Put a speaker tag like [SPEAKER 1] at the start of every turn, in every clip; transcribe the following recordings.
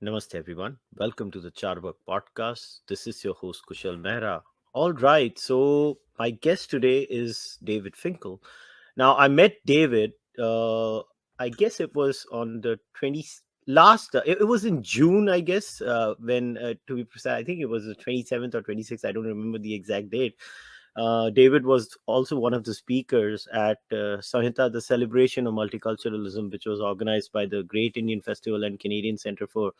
[SPEAKER 1] Namaste, everyone. Welcome to the Cārvāka podcast. This is your host, Kushalmehra. All right, so my guest today is David Finkle. Now, I met David, I guess it was on the 20, last, it was in June, I guess, when, to be precise, I think it was the 27th or 26th. I don't remember the exact date. David was also one of the speakers at Samhita, the celebration of multiculturalism, which was organized by the Great Indian Festival and Canadian Center for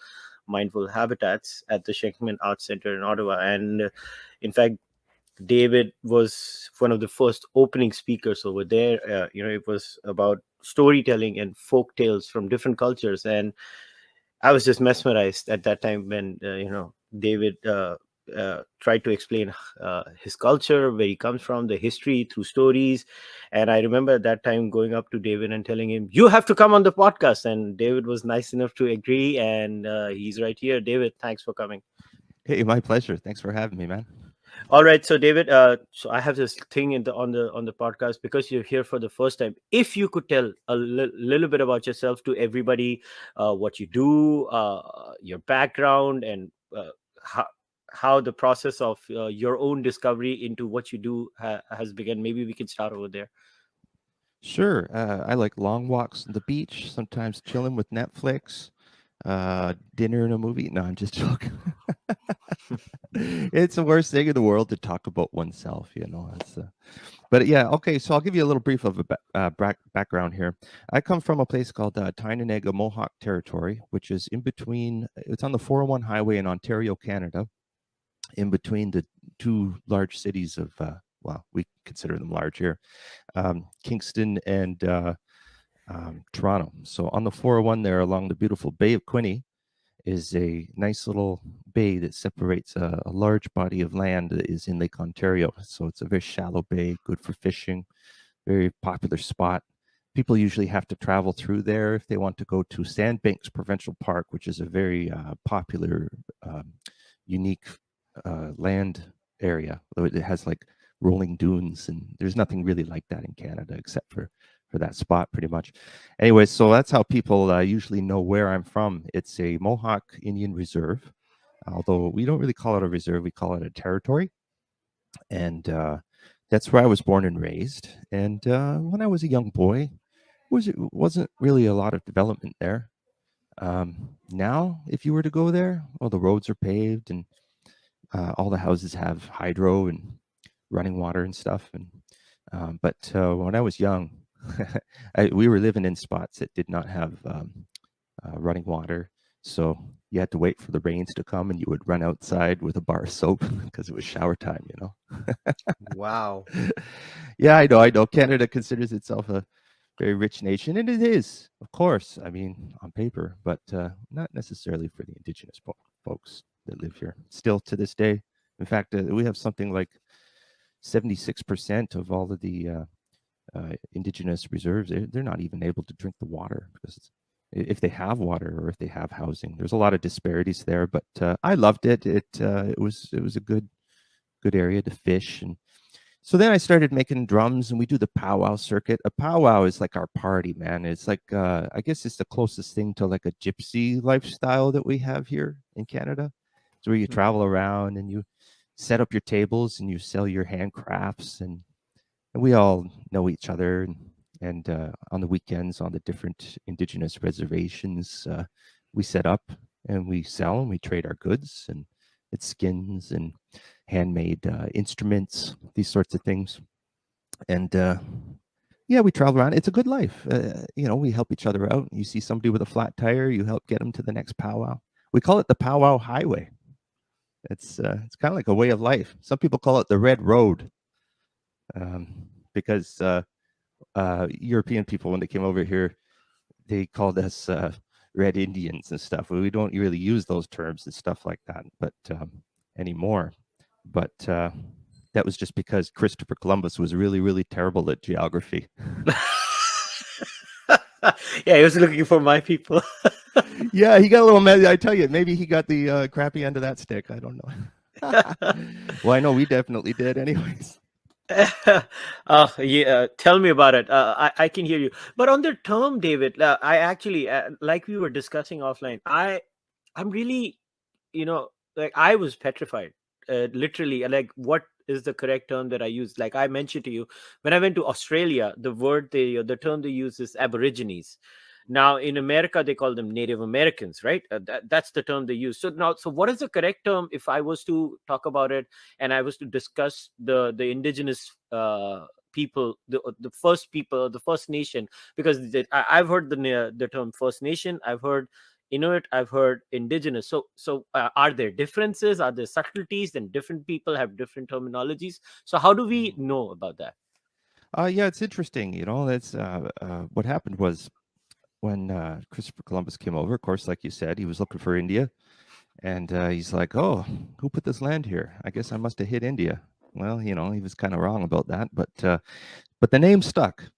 [SPEAKER 1] Mindful Habitats at the Schenkman Arts Center in Ottawa. And in fact, David was one of the first opening speakers over there. It was about storytelling and folk tales from different cultures. And I was just mesmerized at that time when David tried to explain his culture, where he comes from, the history through stories. And I remember at that time going up to David and telling him, "You have to come on the podcast." And David was nice enough to agree, and he's right here. David, thanks for coming.
[SPEAKER 2] Hey, my pleasure. Thanks for having me, man.
[SPEAKER 1] All right, so David, so I have this thing on the podcast because you're here for the first time. If you could tell a little bit about yourself to everybody, what you do, your background, and how the process of your own discovery into what you do has begun. Maybe we can start over there.
[SPEAKER 2] Sure. I like long walks on the beach, sometimes chilling with Netflix, dinner and a movie. No, I'm just joking. It's the worst thing in the world to talk about oneself, you know. But yeah, okay. So I'll give you a little brief of a background here. I come from a place called Tynanega Mohawk Territory, which is in between. It's on the 401 highway in Ontario, Canada, in between the two large cities of, well, we consider them large here, Kingston and Toronto. So on the 401 there, along the beautiful Bay of Quinte, is a nice little bay that separates a large body of land that is in Lake Ontario. So it's a very shallow bay, good for fishing, very popular spot. People usually have to travel through there if they want to go to Sandbanks Provincial Park, which is a very popular, unique land area. It has like rolling dunes, and there's nothing really like that in Canada except for that spot, pretty much. Anyway, so that's how people usually know where I'm from. It's a Mohawk Indian Reserve, although we don't really call it a reserve, we call it a territory. And that's where I was born and raised. And when I was a young boy, wasn't really a lot of development there. Now, if you were to go there, well, the roads are paved and all the houses have hydro and running water and stuff. And but when I was young, we were living in spots that did not have running water, so you had to wait for the rains to come, and you would run outside with a bar of soap because it was shower time. You know.
[SPEAKER 1] Wow.
[SPEAKER 2] Yeah, I know. Canada considers itself a very rich nation, and it is, of course. I mean, on paper, but not necessarily for the Indigenous folks that live here. Still to this day, in fact, we have something like 76% of all of the Indigenous reserves. They're not even able to drink the water because if they have water or if they have housing, there's a lot of disparities there. But I loved it. It was a good area to fish. And so then I started making drums, and we do the powwow circuit. A powwow is like our party, man. It's like I guess it's the closest thing to like a gypsy lifestyle that we have here in Canada. It's where you travel around and you set up your tables and you sell your handcrafts, and we all know each other. And on the weekends, on the different Indigenous reservations, we set up and we sell and we trade our goods, and it's skins and handmade instruments, these sorts of things. And yeah, we travel around. It's a good life. We help each other out. You see somebody with a flat tire, you help get them to the next powwow. We call it the powwow highway. It's kind of like a way of life. Some people call it the red road, because European people, when they came over here, they called us red Indians and stuff. We don't really use those terms and stuff like that, but anymore. But that was just because Christopher Columbus was really, really terrible at geography.
[SPEAKER 1] Yeah, he was looking for my people.
[SPEAKER 2] Yeah, he got a little mad. I tell you, maybe he got the crappy end of that stick. I don't know. Well, I know we definitely did, anyways.
[SPEAKER 1] Yeah, tell me about it. I can hear you. But on the term, David, I actually, like we were discussing offline, I'm really, like I was petrified. Literally, like what is the correct term that I use? Like I mentioned to you, when I went to Australia, the term they use is Aborigines. Now in America, they call them Native Americans, right? That's the term they use. So now, so what is the correct term if I was to talk about it and I was to discuss the indigenous people, the first people, the First Nation? Because I've heard the term First Nation, I've heard Inuit, I've heard Indigenous. So are there differences? Are there subtleties? Then different people have different terminologies. So how do we know about that?
[SPEAKER 2] Yeah, it's interesting. That's what happened was when Christopher Columbus came over. Of course, like you said, he was looking for India, and he's like, "Oh, who put this land here? I guess I must have hit India." Well, he was kind of wrong about that, but the name stuck,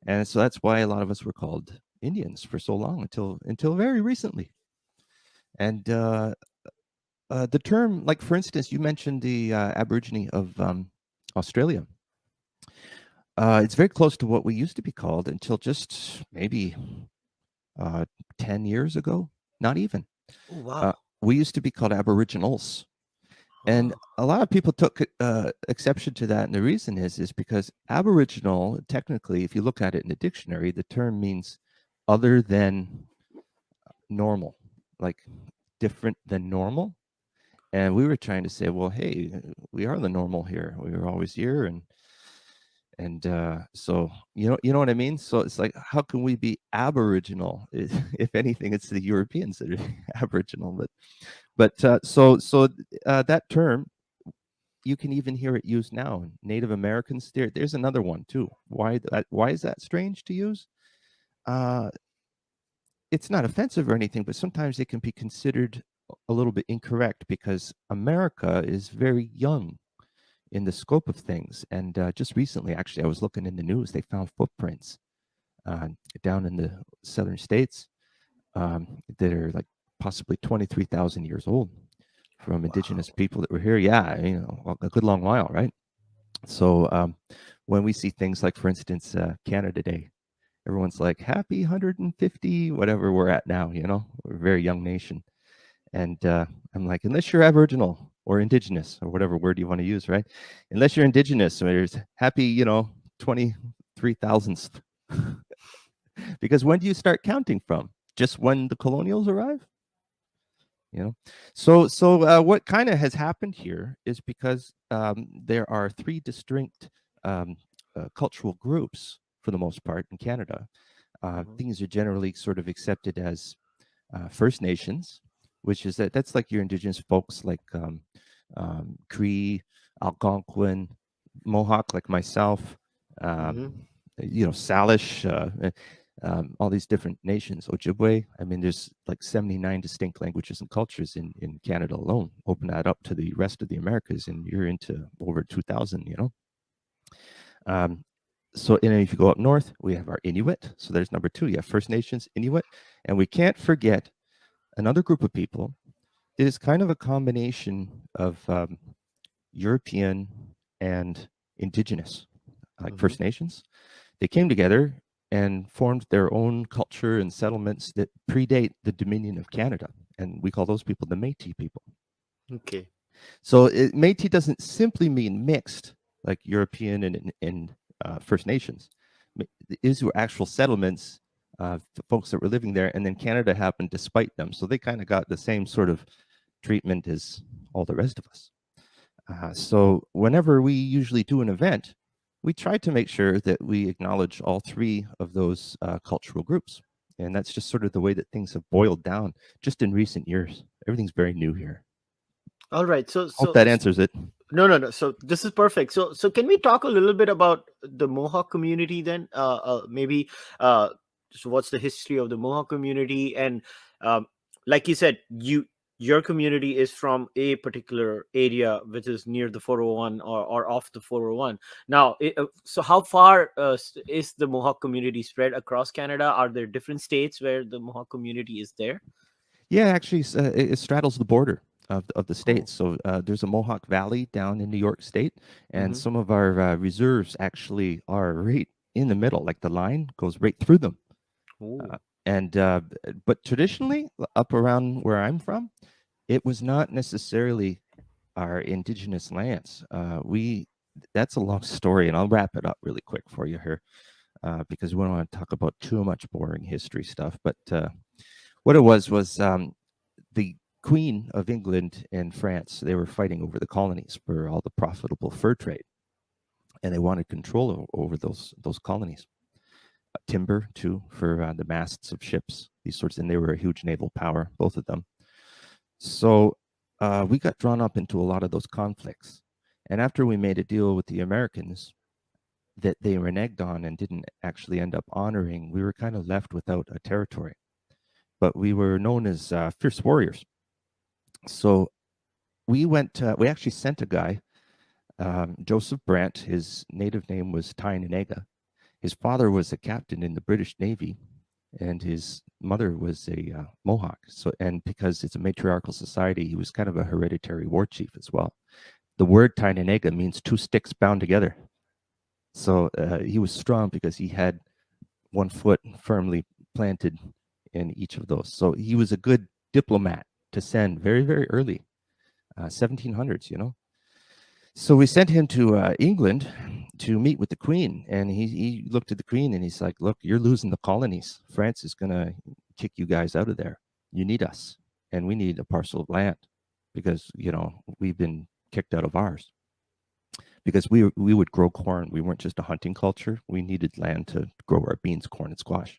[SPEAKER 2] and so that's why a lot of us were called Indians for so long until very recently. And the term, like for instance, you mentioned the Aborigine of Australia. It's very close to what we used to be called until just maybe uh, 10 years ago, not even.
[SPEAKER 1] Oh
[SPEAKER 2] Uh,
[SPEAKER 1] wow.
[SPEAKER 2] we used to be called Aboriginals. And
[SPEAKER 1] Oh.
[SPEAKER 2] a lot of people took exception to that. And the reason is because Aboriginal, technically, if you look at it in the dictionary, the term means other than normal, like different than normal. And we were trying to say, well, hey, we are the normal here. We were always here, and so you know what I mean. So it's like, how can we be Aboriginal? If anything, it's the Europeans that are Aboriginal. But that term, you can even hear it used now. Native Americans. There's another one too. Why is that strange to use? Uh, it's not offensive or anything, but sometimes it can be considered a little bit incorrect because America is very young in the scope of things. And just recently, actually, I was looking in the news, they found footprints uh, down in the southern states that are like possibly 23,000 years old from indigenous
[SPEAKER 1] Wow.
[SPEAKER 2] people that were here. Yeah, a good long while, right? So when we see things like, for instance, Canada Day, everyone's like, happy 150, whatever we're at now, we're a very young nation. And I'm like, unless you're Aboriginal or Indigenous or whatever word you want to use, right? Unless you're Indigenous, there's happy, 23,000th. Because when do you start counting from? Just when the colonials arrive? You know, so what kind of has happened here is because there are three distinct um, cultural groups for the most part in Canada.
[SPEAKER 1] Mhm.
[SPEAKER 2] Things are generally sort of accepted as First Nations, which is that's like your Indigenous folks like Cree, Algonquin, Mohawk, like myself,
[SPEAKER 1] Mhm.
[SPEAKER 2] um, Salish, all these different nations, Ojibwe. I mean, there's like 79 distinct languages and cultures in Canada alone. Open that up to the rest of the Americas, and you're into over 2,000. Um, so, and if you go up north, we have our Inuit. So there's number two. You have First Nations, Inuit, and we can't forget another group of people. It is kind of a combination of European and Indigenous, like
[SPEAKER 1] Mhm.
[SPEAKER 2] First Nations. They came together and formed their own culture and settlements that predate the Dominion of Canada. And we call those people the Métis people.
[SPEAKER 1] Okay.
[SPEAKER 2] So Métis doesn't simply mean mixed, like European and First Nations. These were actual settlements, the folks that were living there, and then Canada happened despite them. So they kind of got the same sort of treatment as all the rest of us. So whenever we usually do an event, we try to make sure that we acknowledge all three of those cultural groups. And that's just sort of the way that things have boiled down just in recent years. Everything's very new here.
[SPEAKER 1] All right. So
[SPEAKER 2] Hope
[SPEAKER 1] so
[SPEAKER 2] that answers it.
[SPEAKER 1] no, no, no. So this is perfect. So can we talk a little bit about the Mohawk community then? Maybe so what's the history of the Mohawk community? And um, like you said, your community is from a particular area which is near the 401 or off the 401. Now, so how far is the Mohawk community spread across Canada? Are there different states where the Mohawk community is there?
[SPEAKER 2] Yeah, actually, it straddles the border of the
[SPEAKER 1] Oh.
[SPEAKER 2] states. So there's a Mohawk Valley down in New York State, and
[SPEAKER 1] Mm-hmm.
[SPEAKER 2] some of our reserves actually are right in the middle. Like the line goes right through them.
[SPEAKER 1] Oh.
[SPEAKER 2] And but traditionally, up around where I'm from, it was not necessarily our indigenous lands. We That's a long story, and I'll wrap it up really quick for you here, because we don't want to talk about too much boring history stuff. But what it was the Queen of England and France, they were fighting over the colonies for all the profitable fur trade, and they wanted control over those colonies. Timber too for the masts of ships, these sorts, and they were a huge naval power, both of them. So we got drawn up into a lot of those conflicts. And after we made a deal with the Americans that they reneged on and didn't actually end up honoring, we were kind of left without a territory. But we were known as fierce warriors. So we actually sent a guy, Joseph Brant. His native name was Tainanega. His father was a captain in the British Navy, and his mother was a Mohawk. So, and because it's a matriarchal society, he was kind of a hereditary war chief as well. The word Tainanega means two sticks bound together. So he was strong because he had one foot firmly planted in each of those. So he was a good diplomat to send very, very early, 1700s, you know. So we sent him to England to meet with the Queen, and he looked at the Queen and he's like, look, you're losing the colonies. France is going to kick you guys out of there. You need us, and we need a parcel of land because, you know, we've been kicked out of ours because we would grow corn. We weren't just a hunting culture. We needed land to grow our beans, corn, and squash.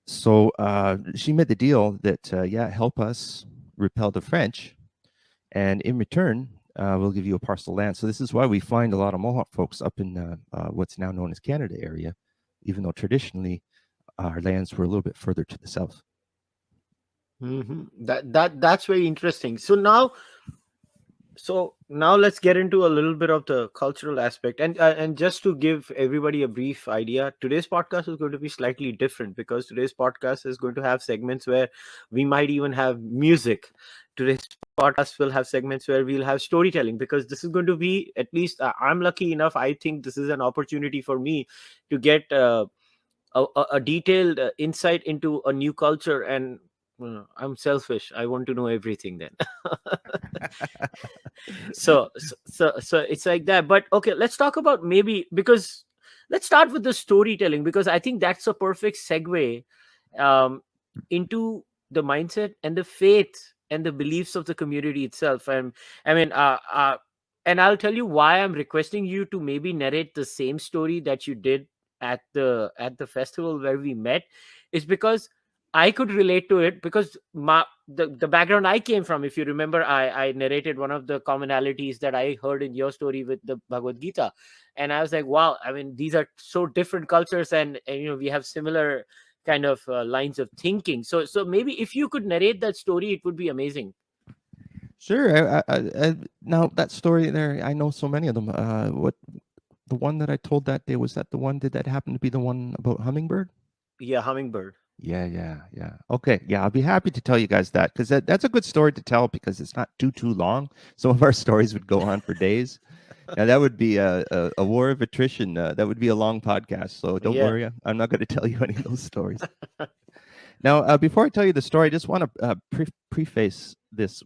[SPEAKER 2] So she made the deal that, help us repel the French, and in return, we'll give you a parcel of land. So this is why we find a lot of Mohawk folks up in what's now known as Canada area, even though traditionally our lands were a little bit further to the south.
[SPEAKER 1] Mm-hmm. That's very interesting. So now let's get into a little bit of the cultural aspect, and just to give everybody a brief idea, today's podcast is going to be slightly different because today's podcast is going to have segments where we might even have music. Today's podcast will have segments where we'll have storytelling, because this is going to be, at least I'm lucky enough, I think this is an opportunity for me to get a detailed insight into a new culture. And I'm selfish, I want to know everything then. So it's like that. But okay, let's talk about, maybe, because let's start with the storytelling, because I think that's a perfect segue um, into the mindset and the faith and the beliefs of the community itself. And I mean, and I'll tell you why I'm requesting you to maybe narrate the same story that you did at the festival where we met, is because I could relate to it, because the background I came from, if you remember, I narrated one of the commonalities that I heard in your story with the Bhagavad Gita, and I was like, wow, I mean, these are so different cultures, and you know, we have similar kind of lines of thinking. So maybe if you could narrate that story, it would be amazing.
[SPEAKER 2] Sure. Now that story there, I know so many of them. What the one that I told that day, was that the one? Did that happen to be the one about hummingbird?
[SPEAKER 1] Yeah, hummingbird.
[SPEAKER 2] Yeah. Okay. Yeah, I'll be happy to tell you guys that, because that's a good story to tell, because it's not too long. Some of our stories would go on for days. Now that would be a war of attrition. That would be a long podcast. So don't
[SPEAKER 1] Yeah.
[SPEAKER 2] worry, I'm not going to tell you any of those stories. Now, before I tell you the story, I just want to preface this.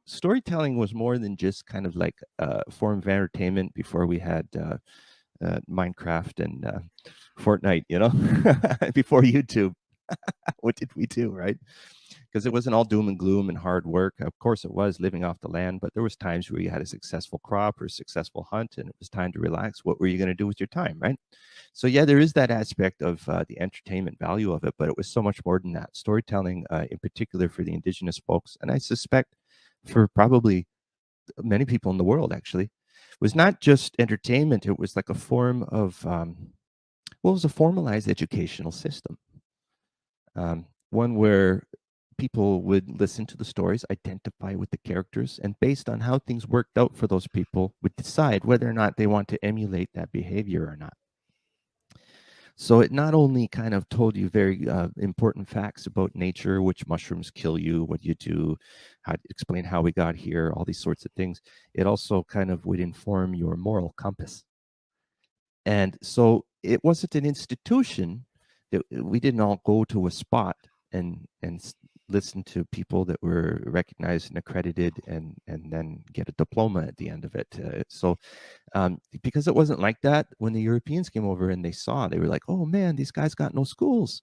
[SPEAKER 2] Storytelling was more than just kind of like a form of entertainment before we had Minecraft and Fortnite, you know, before YouTube. What did we do, right? Because it wasn't all doom and gloom and hard work. Of course, it was living off the land, but there was times where you had a successful crop or a successful hunt, and it was time to relax. What were you going to do with your time, right? So yeah, there is that aspect of the entertainment value of it, but it was so much more than that. Storytelling, in particular for the Indigenous folks, and I suspect for probably many people in the world, actually, was not just entertainment. It was like a form of, it was a formalized educational system. One where people would listen to the stories, identify with the characters, and based on how things worked out for those people, would decide whether or not they want to emulate that behavior or not. So it not only kind of told you very important facts about nature, which mushrooms kill you, what you do, how to explain how we got here, all these sorts of things. It also kind of would inform your moral compass. And so it wasn't an institution we didn't all go to a spot and listen to people that were recognized and accredited and then get a diploma at the end of it. Because it wasn't like that when the Europeans came over and they were like, oh man, these guys got no schools.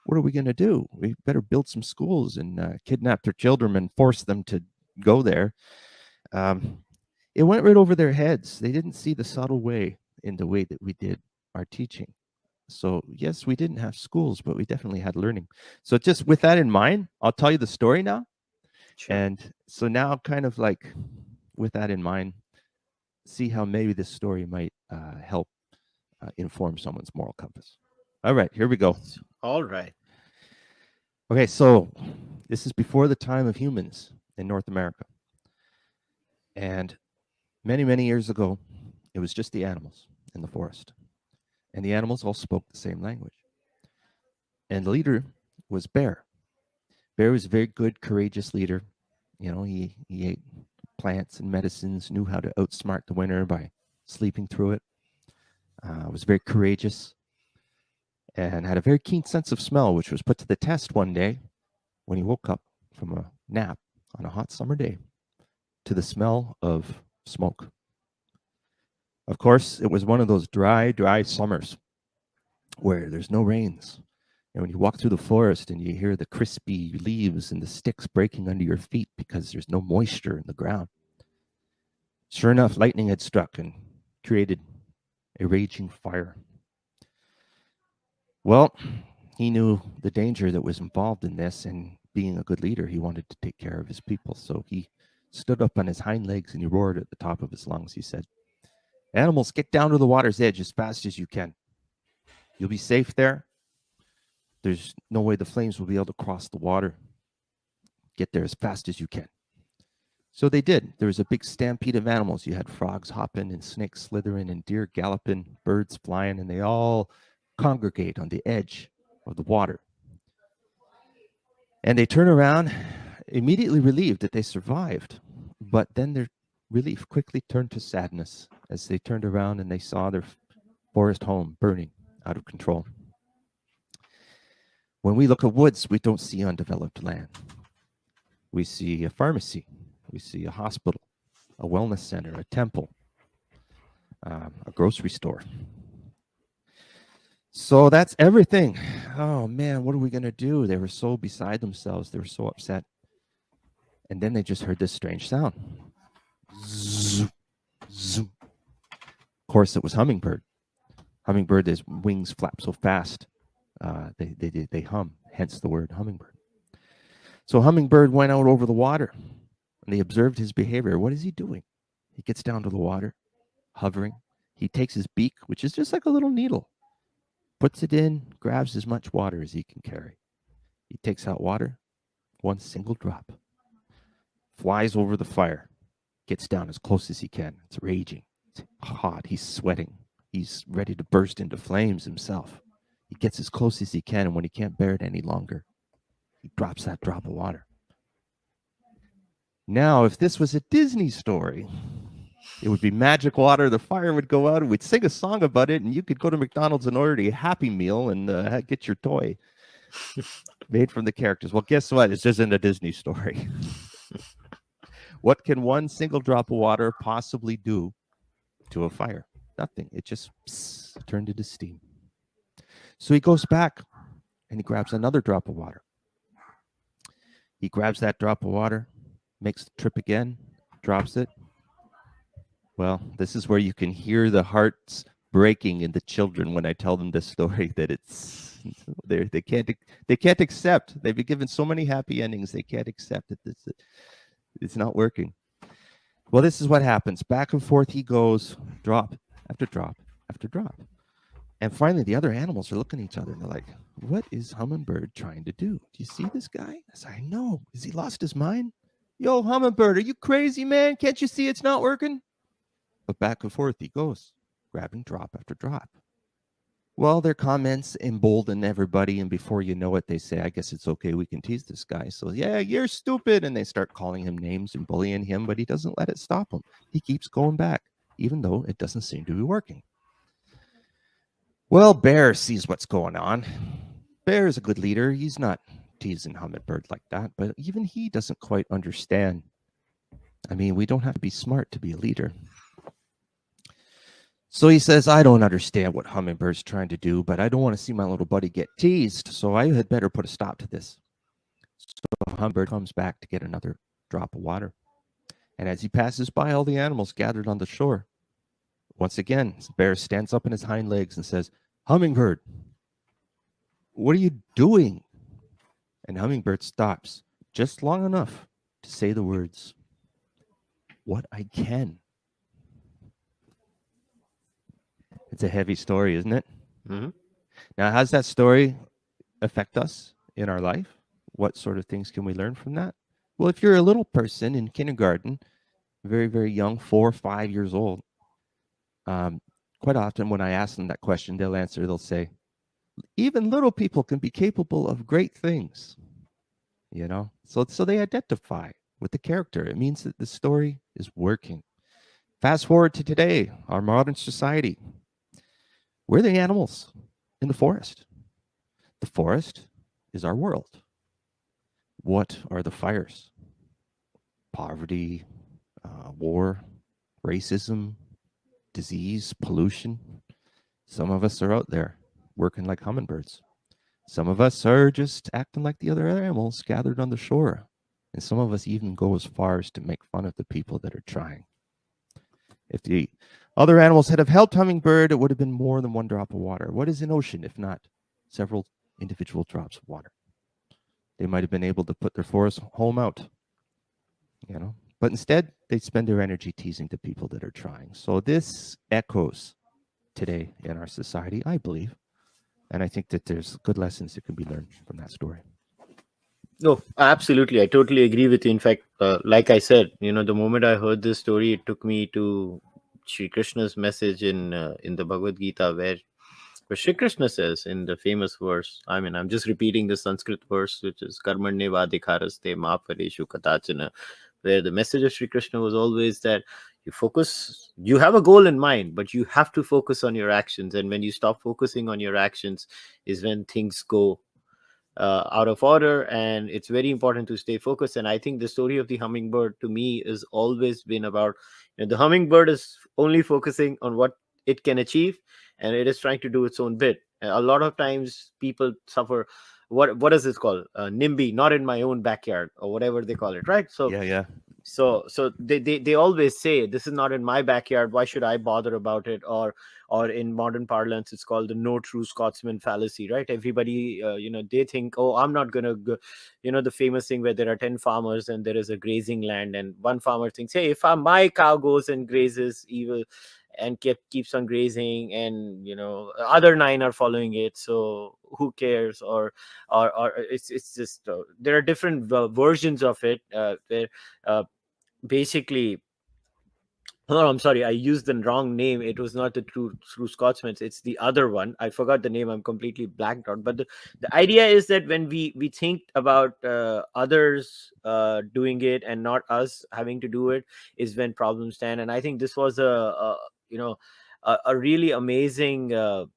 [SPEAKER 2] What are we going to do? We better build some schools and kidnap their children and force them to go there. It went right over their heads. They didn't see the subtle way in the way that we did our teaching. So yes, we didn't have schools, but we definitely had learning. So just with that in mind, I'll tell you the story now.
[SPEAKER 1] Sure.
[SPEAKER 2] And so now, kind of like with that in mind, see how maybe this story might help inform someone's moral compass. All right, here we go.
[SPEAKER 1] All right.
[SPEAKER 2] Okay, so this is before the time of humans in North America. And many, many years ago, it was just the animals in the forest. And the animals all spoke the same language. And the leader was Bear. Bear was a very good, courageous leader. You know, he ate plants and medicines, knew how to outsmart the winter by sleeping through it. Was very courageous and had a very keen sense of smell, which was put to the test one day when he woke up from a nap on a hot summer day to the smell of smoke. Of course, it was one of those dry summers where there's no rains. And when you walk through the forest and you hear the crispy leaves and the sticks breaking under your feet because there's no moisture in the ground. Sure enough, lightning had struck and created a raging fire. Well, he knew the danger that was involved in this, and being a good leader, he wanted to take care of his people. So he stood up on his hind legs and he roared at the top of his lungs. He said, "Animals, get down to the water's edge as fast as you can. You'll be safe there. There's no way the flames will be able to cross the water. Get there as fast as you can." So they did. There was a big stampede of animals. You had frogs hopping and snakes slithering and deer galloping, birds flying, and they all congregate on the edge of the water. And they turn around, immediately relieved that they survived. But then their relief quickly turned to sadness as they turned around and they saw their forest home burning out of control. When we look at woods, we don't see undeveloped land. We see a pharmacy, we see a hospital, a wellness center, a temple, a grocery store. So that's everything. Oh man, what are we going to do? They were so beside themselves. They were so upset. And then they just heard this strange sound. Zoom, zoom. Of course, it was hummingbird. Hummingbird, his wings flap so fast. They hum, hence the word hummingbird. So hummingbird went out over the water and they observed his behavior. What is he doing? He gets down to the water, hovering. He takes his beak, which is just like a little needle, puts it in, grabs as much water as he can carry. He takes out water, one single drop, flies over the fire, gets down as close as he can. It's raging. It's hot. He's sweating. He's ready to burst into flames himself. He gets as close as he can, and when he can't bear it any longer, he drops that drop of water. Now, if this was a Disney story, it would be magic water, the fire would go out, and we'd sing a song about it, and you could go to McDonald's and order a Happy Meal and get your toy made from the characters. Well, guess what? This isn't a Disney story. What can one single drop of water possibly do to a fire? Nothing. It just turned into steam. So he goes back and he grabs another drop of water. He grabs that drop of water, makes the trip again, drops it. Well, this is where you can hear the hearts breaking in the children when I tell them this story, that they can't accept. They've been given so many happy endings, they can't accept that it's not working. Well, this is what happens. Back and forth he goes, drop after drop after drop. And finally, the other animals are looking at each other and they're like, what is Hummingbird trying to do? Do you see this guy? I said, I know. Has he lost his mind? Yo, Hummingbird, are you crazy, man? Can't you see it's not working? But back and forth he goes, grabbing drop after drop. Well, their comments embolden everybody, and before you know it, they say, I guess it's okay, we can tease this guy. So, yeah, you're stupid. And they start calling him names and bullying him, but he doesn't let it stop him. He keeps going back, even though it doesn't seem to be working. Well, Bear sees what's going on, Bear is a good leader. He's not teasing hummingbird like that, but even he doesn't quite understand. I mean, we don't have to be smart to be a leader. So he says, I don't understand what hummingbird's trying to do, but I don't want to see my little buddy get teased, so I had better put a stop to this. So hummingbird comes back to get another drop of water. And as he passes by all the animals gathered on the shore, once again, Bear stands up on his hind legs and says, Hummingbird, what are you doing? And Hummingbird stops just long enough to say the words, what I can. It's a heavy story, isn't it?
[SPEAKER 1] Mm-hmm.
[SPEAKER 2] Now, how's that story affect us in our life? What sort of things can we learn from that? Well, if you're a little person in kindergarten, very, very young, 4 or 5 years old, quite often when I ask them that question, they'll say, even little people can be capable of great things. You know, so they identify with the character. It means that the story is working. Fast forward to today, our modern society. We're the animals in the forest. The forest is our world. What are the fires? Poverty, war, racism, disease, pollution. Some of us are out there working like hummingbirds. Some of us are just acting like the other animals gathered on the shore. And some of us even go as far as to make fun of the people that are trying. If the other animals had have helped hummingbird, it would have been more than one drop of water. What is an ocean if not several individual drops of water? They might have been able to put their forest home out, you know. But instead, they spend their energy teasing the people that are trying. So this echoes today in our society, I believe. And I think that there's good lessons that can be learned from that story.
[SPEAKER 1] No, absolutely. I totally agree with you. In fact, like I said, the moment I heard this story, it took me to Sri Krishna's message in the Bhagavad Gita, where Sri Krishna says in the famous verse, I mean, I'm just repeating the Sanskrit verse, which is Karmanye Vadikaraste Ma Pareshu Katachana, where the message of Sri Krishna was always that you have a goal in mind, but you have to focus on your actions. And when you stop focusing on your actions is when things go out of order, and it's very important to stay focused. And I think the story of the hummingbird to me has always been about, the hummingbird is only focusing on what it can achieve, and it is trying to do its own bit. A lot of times people suffer, what is this called, NIMBY, not in my own backyard, or whatever they call it, right?
[SPEAKER 2] Yeah.
[SPEAKER 1] So they always say, this is not in my backyard, why should I bother about it? Or in modern parlance, it's called the no true Scotsman fallacy, right? Everybody, they think, oh, I'm not gonna go, the famous thing where there are 10 farmers and there is a grazing land, and one farmer thinks, hey, if my cow goes and grazes evil and keeps on grazing, and other 9 are following it, so who cares? Or it's just there are different versions of it, where basically, oh, I'm sorry, I used the wrong name. It was not the true Scotsman. It's the other one. I forgot the name. I'm completely blanked out. But the idea is that when we think about others doing it and not us having to do it, is when problems stand. And I think this was a really amazing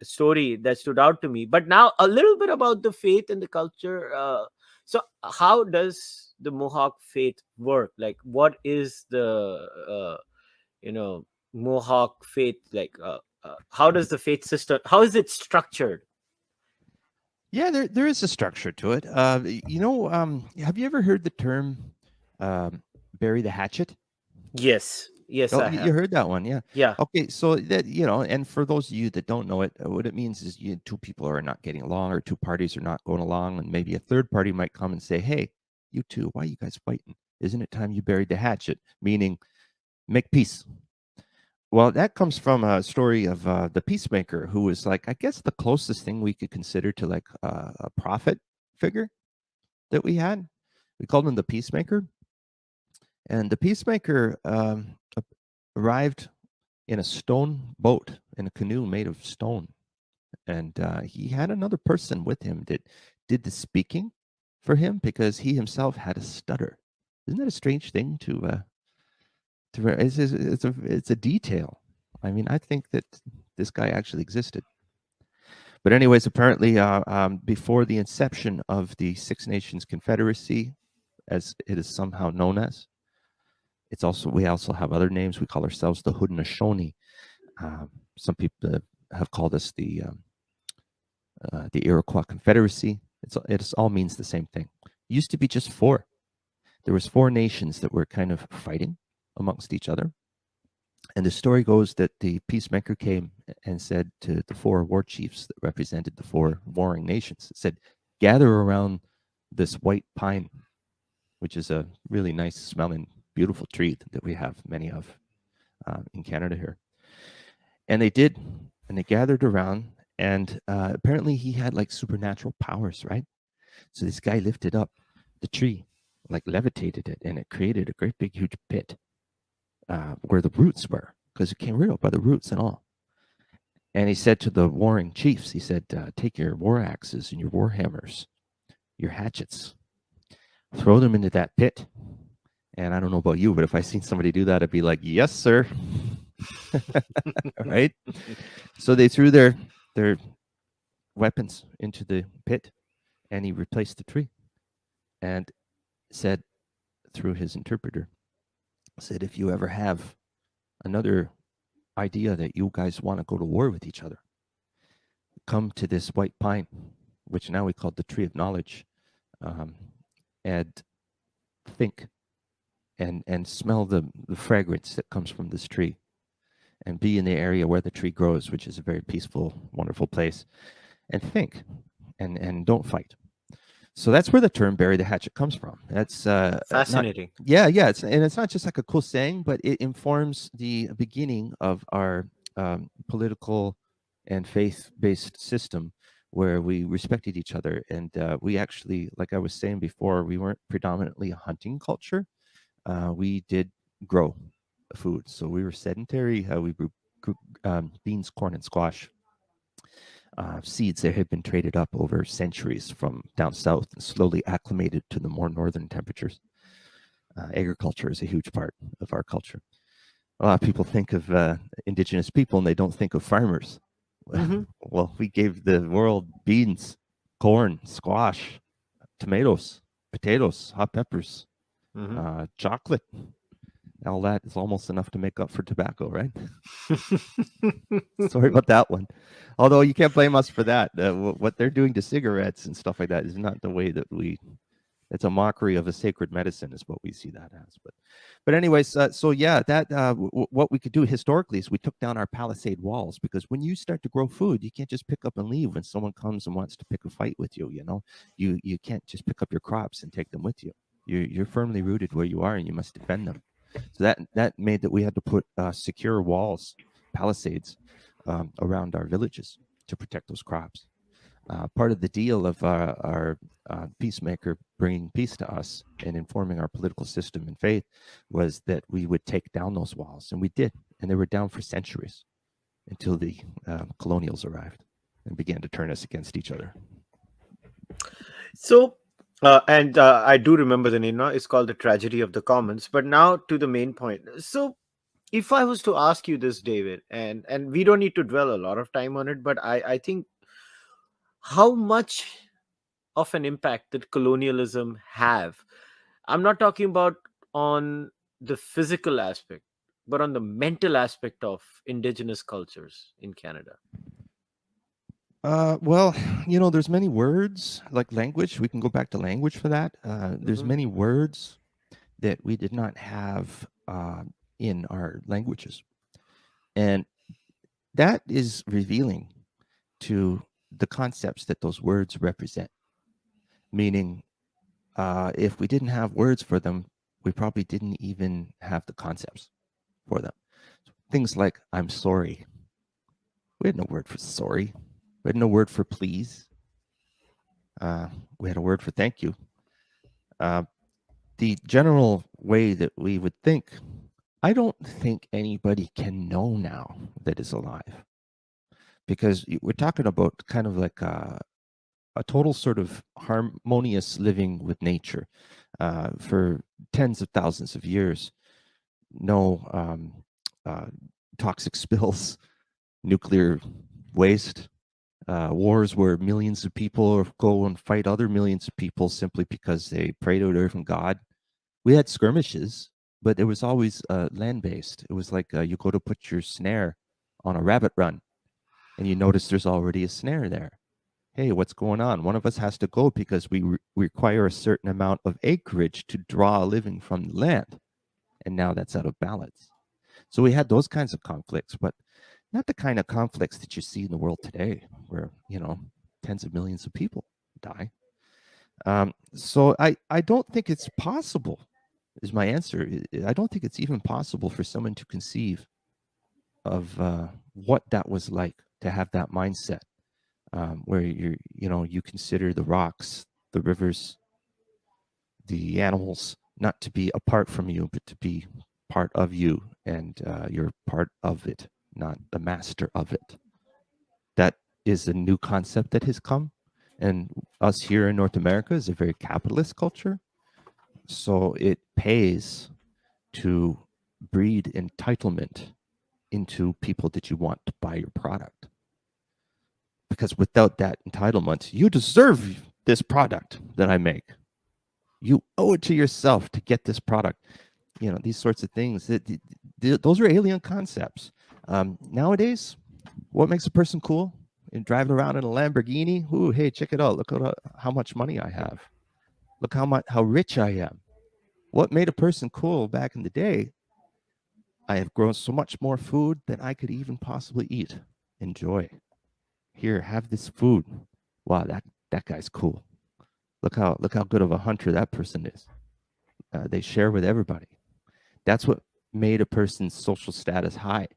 [SPEAKER 1] story that stood out to me. But now a little bit about the faith and the culture. So how does the Mohawk faith work? Like, what is the Mohawk faith like? How does the faith system? How is it structured?
[SPEAKER 2] Yeah, there is a structure to it. Have you ever heard the term bury the hatchet?
[SPEAKER 1] Yes,
[SPEAKER 2] Oh,
[SPEAKER 1] I
[SPEAKER 2] you
[SPEAKER 1] have.
[SPEAKER 2] heard that one, yeah.
[SPEAKER 1] Yeah.
[SPEAKER 2] Okay, so that, and for those of you that don't know it, what it means is two people are not getting along, or two parties are not going along, and maybe a third party might come and say, hey, you two, why are you guys fighting? Isn't it time you buried the hatchet? Meaning, make peace. Well, that comes from a story of the peacemaker, who was like, I guess, the closest thing we could consider to like a prophet figure that we had. We called him the peacemaker. And the peacemaker arrived in a stone boat, in a canoe made of stone. And he had another person with him that did the speaking for him, because he himself had a stutter. Isn't that a strange thing to it's a detail. I mean, I think that this guy actually existed. But anyways, apparently, before the inception of the Six Nations Confederacy, as it is somehow known as, we also have other names. We call ourselves the Haudenosaunee. Some people have called us the Iroquois Confederacy. It all means the same thing. It used to be just four. There was four nations that were kind of fighting amongst each other. And the story goes that the peacemaker came and said to the four war chiefs that represented the four warring nations, said, gather around this white pine, which is a really nice smelling, beautiful tree that we have many of in Canada here. And they did, and they gathered around, and apparently he had like supernatural powers, right? So this guy lifted up the tree, like levitated it, and it created a great big huge pit where the roots were, because it came right up by the roots and all. And he said to the warring chiefs, he said, take your war axes and your war hammers, your hatchets, throw them into that pit. And I don't know about you, but if I seen somebody do that, I'd be like, yes, sir. Right? So they threw their weapons into the pit, and he replaced the tree and said through his interpreter, said, if you ever have another idea that you guys want to go to war with each other, come to this white pine, which now we call the tree of knowledge, and think and smell the fragrance that comes from this tree, and be in the area where the tree grows, which is a very peaceful, wonderful place, and think and don't fight. So that's where the term "bury the hatchet" comes from. That's
[SPEAKER 1] Fascinating.
[SPEAKER 2] Yeah. It's not just like a cool saying, but it informs the beginning of our political and faith-based system, where we respected each other, and we actually, like I was saying before, we weren't predominantly a hunting culture. We did grow food, so we were sedentary. We grew beans, corn, and squash. Seeds that had been traded up over centuries from down south and slowly acclimated to the more northern temperatures. Agriculture is a huge part of our culture. A lot of people think of Indigenous people and they don't think of farmers.
[SPEAKER 1] Mm-hmm.
[SPEAKER 2] Well, we gave the world beans, corn, squash, tomatoes, potatoes, hot peppers, chocolate. All that is almost enough to make up for tobacco, right? Sorry about that one. Although you can't blame us for that. What they're doing to cigarettes and stuff like that is not the way that it's a mockery of a sacred medicine is what we see that as. But anyways, so yeah, that what we could do historically is we took down our palisade walls, because when you start to grow food, you can't just pick up and leave when someone comes and wants to pick a fight with you. You know, you can't just pick up your crops and take them with you. You're firmly rooted where you are, and you must defend them. So that made that we had to put secure walls, palisades, around our villages to protect those crops. Part of the deal of our peacemaker bringing peace to us and informing our political system and faith was that we would take down those walls, and we did, and they were down for centuries until the colonials arrived and began to turn us against each other.
[SPEAKER 1] So, I do remember the name now. It's called The Tragedy of the Commons. But now to the main point. So, if I was to ask you this, David, and we don't need to dwell a lot of time on it, but I think, how much of an impact did colonialism have? I'm not talking about on the physical aspect, but on the mental aspect of Indigenous cultures in Canada.
[SPEAKER 2] Well, there's many words like language. We can go back to language for that. There's many words that we did not have in our languages. And that is revealing to the concepts that those words represent. Meaning, if we didn't have words for them, we probably didn't even have the concepts for them. Things like, I'm sorry. We had no word for sorry. We had no word for please. We had a word for thank you. The general way that we would think, I don't think anybody can know now that is alive, because we're talking about kind of like a total sort of harmonious living with nature for tens of thousands of years. No toxic spills, nuclear waste, wars where millions of people go and fight other millions of people simply because they pray to a different god. We had skirmishes, but it was always land-based. It was like you go to put your snare on a rabbit run, and you notice there's already a snare there. Hey, what's going on? One of us has to go because we require a certain amount of acreage to draw a living from the land. And now that's out of balance. So we had those kinds of conflicts, but not the kind of conflicts that you see in the world today, where, tens of millions of people die. So I don't think it's possible, is my answer. I don't think it's even possible for someone to conceive of what that was like, to have that mindset, where you consider the rocks, the rivers, the animals not to be apart from you, but to be part of you, and you're part of it, not the master of it. That is a new concept that has come. And us here in North America is a very capitalist culture. So it pays to breed entitlement into people that you want to buy your product. Because without that entitlement, you deserve this product that I make. You owe it to yourself to get this product. These sorts of things. Those are alien concepts. Nowadays, what makes a person cool? And driving around in a Lamborghini? Ooh, hey, check it out. Look at how much money I have. Look how rich I am. What made a person cool back in the day? I have grown so much more food than I could even possibly eat. Enjoy. Here, have this food. Wow, that guy's cool. Look how good of a hunter that person is. They share with everybody. That's what made a person's social status high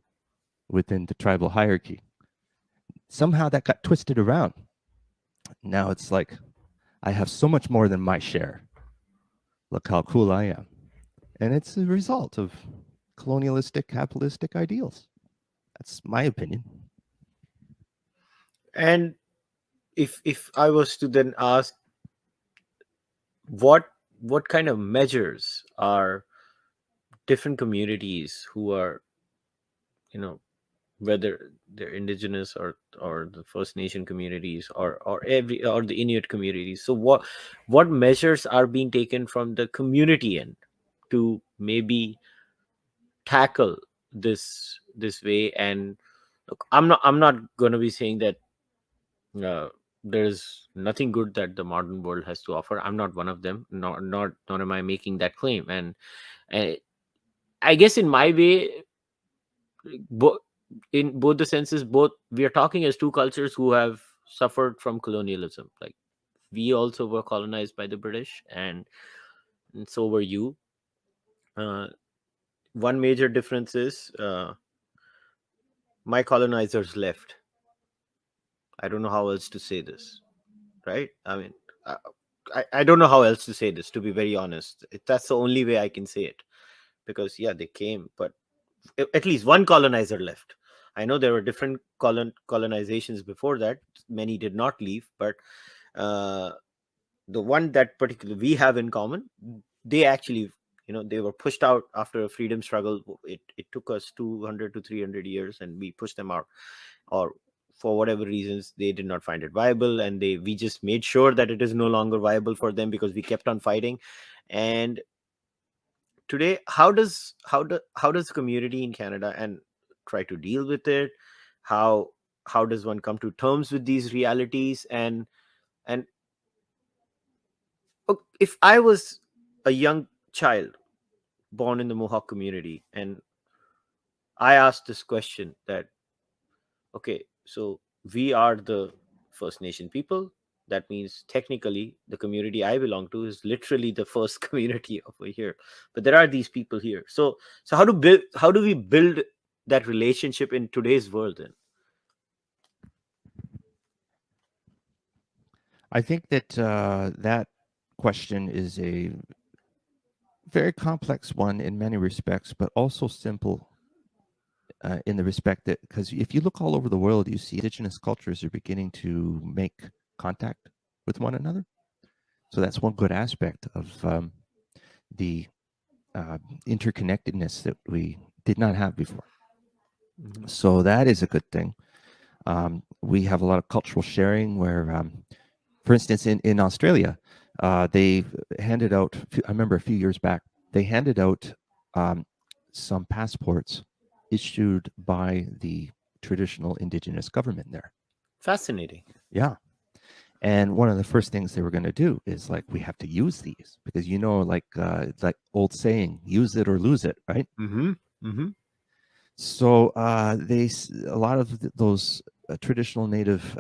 [SPEAKER 2] within the tribal hierarchy. Somehow that got twisted around. Now it's like, I have so much more than my share. Look how cool I am. And it's a result of colonialistic, capitalistic ideals. That's my opinion.
[SPEAKER 1] And if I was to then ask, what kind of measures are different communities who are, whether they're indigenous or the First Nation communities or the Inuit communities, so what measures are being taken from the community end to maybe tackle this way? And look, I'm not going to be saying that uh, there's nothing good that the modern world has to offer. I'm not one of them, nor am I making that claim. And I guess in my way, in both the senses, both we are talking as two cultures who have suffered from colonialism. Like, we also were colonized by the British, and so were you. uh, One major difference is, my colonizers left. I don't know how else to say this, right? I mean, uh, I don't know how else to say this, to be very honest. That's the only way I can say it, because yeah, they came, but at least one colonizer left. I know there were different colonizations before that. Many did not leave, but uh, the one that particularly we have in common, they actually, they were pushed out after a freedom struggle. It took us 200 to 300 years, and we pushed them out, or for whatever reasons they did not find it viable, and we just made sure that it is no longer viable for them because we kept on fighting. And today, how does the community in Canada and try to deal with it? How does one come to terms with these realities? And if I was a young child born in the Mohawk community, and I asked this question, that okay, so we are the First Nation people. That means technically the community I belong to is literally the first community over here. But there are these people here. So how do we build that relationship in today's world then?
[SPEAKER 2] I think that that question is a very complex one in many respects, but also simple in the respect that, because if you look all over the world, you see indigenous cultures are beginning to make contact with one another. So that's one good aspect of the interconnectedness that we did not have before.
[SPEAKER 1] Mhm.
[SPEAKER 2] So that is a good thing. We have a lot of cultural sharing where, for instance, in Australia, they handed out, I remember a few years back, they handed out some passports issued by the traditional Indigenous government there.
[SPEAKER 1] Fascinating.
[SPEAKER 2] Yeah. And one of the first things they were going to do is like, we have to use these because, like old saying, use it or lose it, right?
[SPEAKER 1] Mm-hmm. Mm-hmm.
[SPEAKER 2] So a lot of those traditional native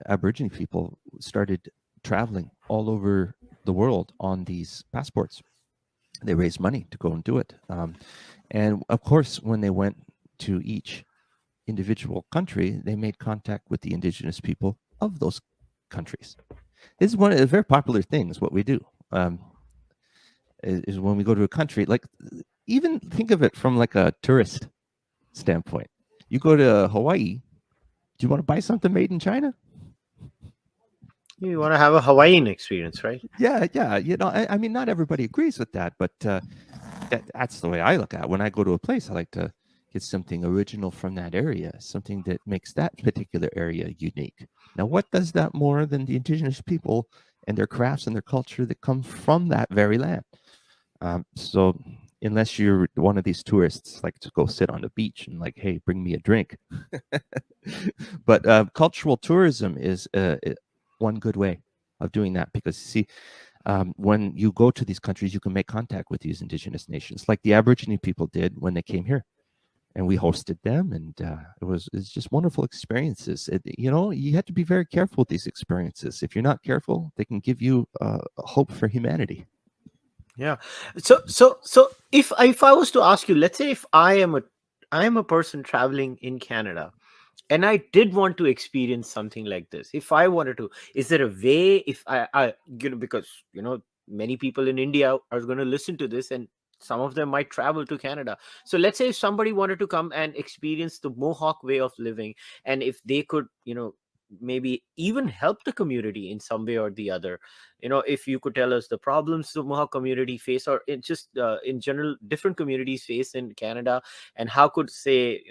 [SPEAKER 2] Aborigine people started traveling all over the world on these passports. They raised money to go and do it. And of course, when they went to each individual country, they made contact with the Indigenous people of those countries. This is one of the very popular things, what we do. Is when we go to a country, like even think of it from like a tourist standpoint. You go to Hawaii, do you want to buy something made in China?
[SPEAKER 1] You want to have a Hawaiian experience, right?
[SPEAKER 2] Yeah, yeah. I mean, not everybody agrees with that, but that's the way I look at it. When I go to a place, I like to get something original from that area, something that makes that particular area unique. Now, what does that more than the Indigenous people and their crafts and their culture that come from that very land? So unless you're one of these tourists, like to go sit on the beach and like, hey, bring me a drink. But cultural tourism is one good way of doing that because, see, when you go to these countries, you can make contact with these Indigenous nations, like the Aborigine people did when they came here. And we hosted them, and it's just wonderful experiences. You have to be very careful with these experiences. If you're not careful, they can give you hope for humanity.
[SPEAKER 1] Yeah. So if I was to ask you, let's say if I am a person traveling in Canada and I did want to experience something like this, if I wanted to, is there a way, if I because many people in India are going to listen to this, and some of them might travel to Canada. So let's say if somebody wanted to come and experience the Mohawk way of living, and if they could maybe even help the community in some way or the other, if you could tell us the problems the Mohawk community face, or just in general different communities face in Canada, and how could, say,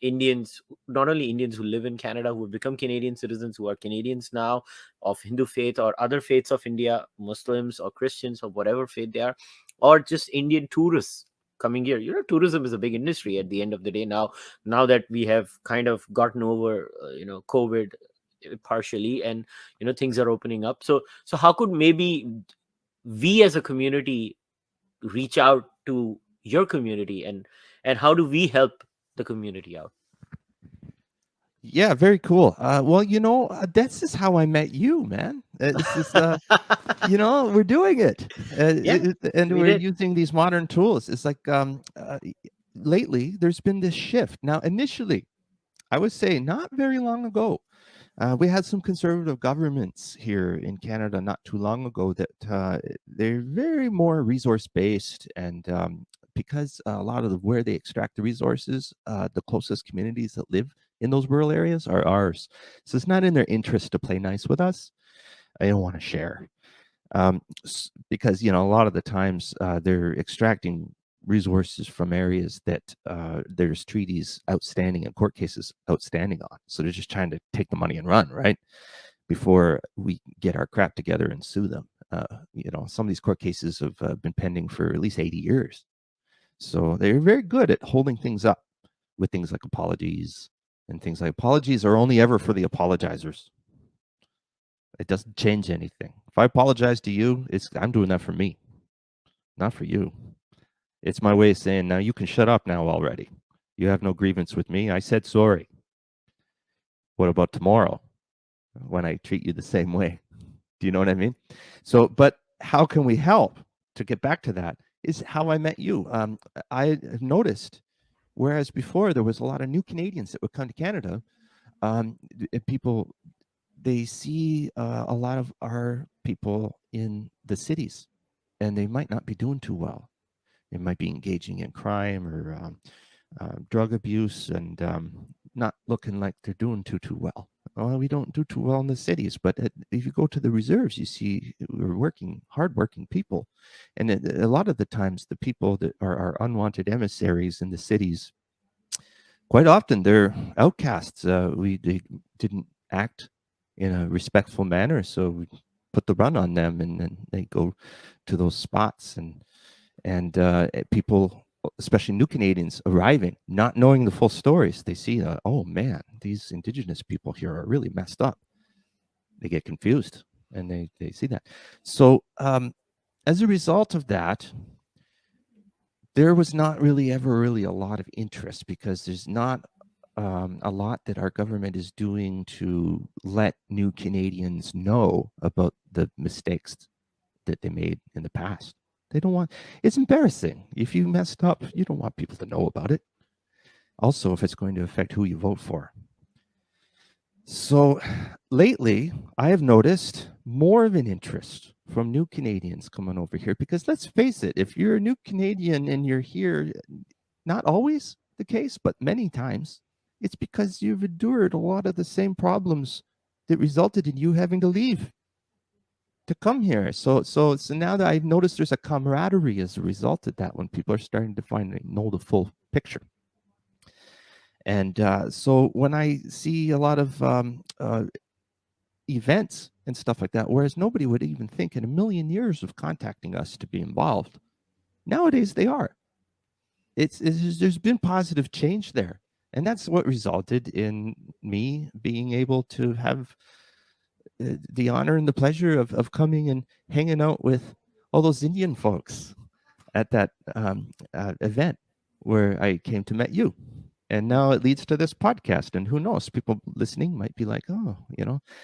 [SPEAKER 1] Indians, not only Indians who live in Canada, who have become Canadian citizens, who are Canadians now, of Hindu faith or other faiths of India, Muslims or Christians or whatever faith they are, or just Indian tourists coming here. Tourism is a big industry at the end of the day now that we have kind of gotten over COVID partially, and things are opening up. So how could maybe we as a community reach out to your community, and how do we help the community out?
[SPEAKER 2] Yeah, very cool. Well, this is how I met you, man. It's just, we're doing it,
[SPEAKER 1] Yeah,
[SPEAKER 2] and
[SPEAKER 1] we
[SPEAKER 2] we're
[SPEAKER 1] did.
[SPEAKER 2] using these modern tools. It's like lately there's been this shift. Now, initially, I would say not very long ago, we had some conservative governments here in Canada not too long ago that they're very more resource based, and because a lot of where they extract the resources, the closest communities that live in those rural areas are ours. So it's not in their interest to play nice with us. They don't want to share because a lot of the times they're extracting resources from areas that there's treaties outstanding and court cases outstanding on. So they're just trying to take the money and run, right? Before we get our crap together and sue them. Some of these court cases have been pending for at least 80 years. So they're very good at holding things up with things like apologies, and things like apologies are only ever for the apologizers. It doesn't change anything. If I apologize to you, I'm doing that for me, not for you. It's my way of saying, now you can shut up now already. You have no grievance with me. I said sorry. What about tomorrow when I treat you the same way? Do you know what I mean? So, but how can we help? To get back to that is how I met you. I noticed, whereas before there was a lot of new Canadians that would come to Canada, people, they see a lot of our people in the cities, and they might not be doing too well. They might be engaging in crime or drug abuse, and not looking like they're doing too well. Well, we don't do too well in the cities, but if you go to the reserves, you see we're hardworking people, and a lot of the times the people that are unwanted emissaries in the cities, quite often they're outcasts. They didn't act in a respectful manner, so we put the run on them, and then they go to those spots, and people, especially new Canadians arriving, not knowing the full stories, they see, oh man, these Indigenous people here are really messed up. They get confused, and they see that. So as a result of that, there was not really ever really a lot of interest, because there's not a lot that our government is doing to let new Canadians know about the mistakes that they made in the past. They don't want, it's embarrassing. If you messed up, you don't want people to know about it. Also, if it's going to affect who you vote for. So lately, I have noticed more of an interest from new Canadians coming over here, because let's face it, if you're a new Canadian and you're here, not always the case, but many times, it's because you've endured a lot of the same problems that resulted in you having to leave to come here. So now that I've noticed there's a camaraderie as a result of that, when people are starting to finally know the full picture. And so when I see a lot of events and stuff like that, whereas nobody would even think in a million years of contacting us to be involved, nowadays they are. There's been positive change there. And that's what resulted in me being able to have the honor and the pleasure of coming and hanging out with all those Indian folks at that event where I came to meet you. And now it leads to this podcast. And who knows, people listening might be like, oh,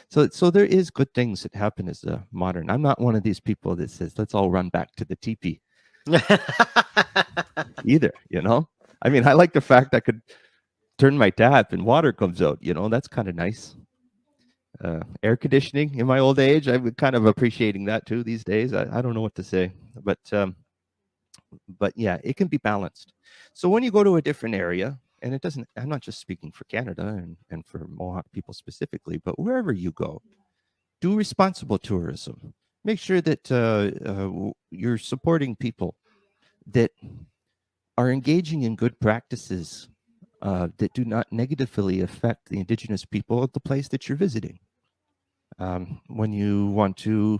[SPEAKER 2] So there is good things that happen as a modern. I'm not one of these people that says, let's all run back to the teepee either, I mean, I like the fact I could turn my tap and water comes out, that's kind of nice. Air conditioning in my old age, I'm kind of appreciating that too these days. I don't know what to say, but yeah, it can be balanced. So when you go to a different area, and I'm not just speaking for Canada and for Mohawk people specifically, but wherever you go, do responsible tourism. Make sure that you're supporting people that are engaging in good practices that do not negatively affect the Indigenous people of the place that you're visiting. When you want to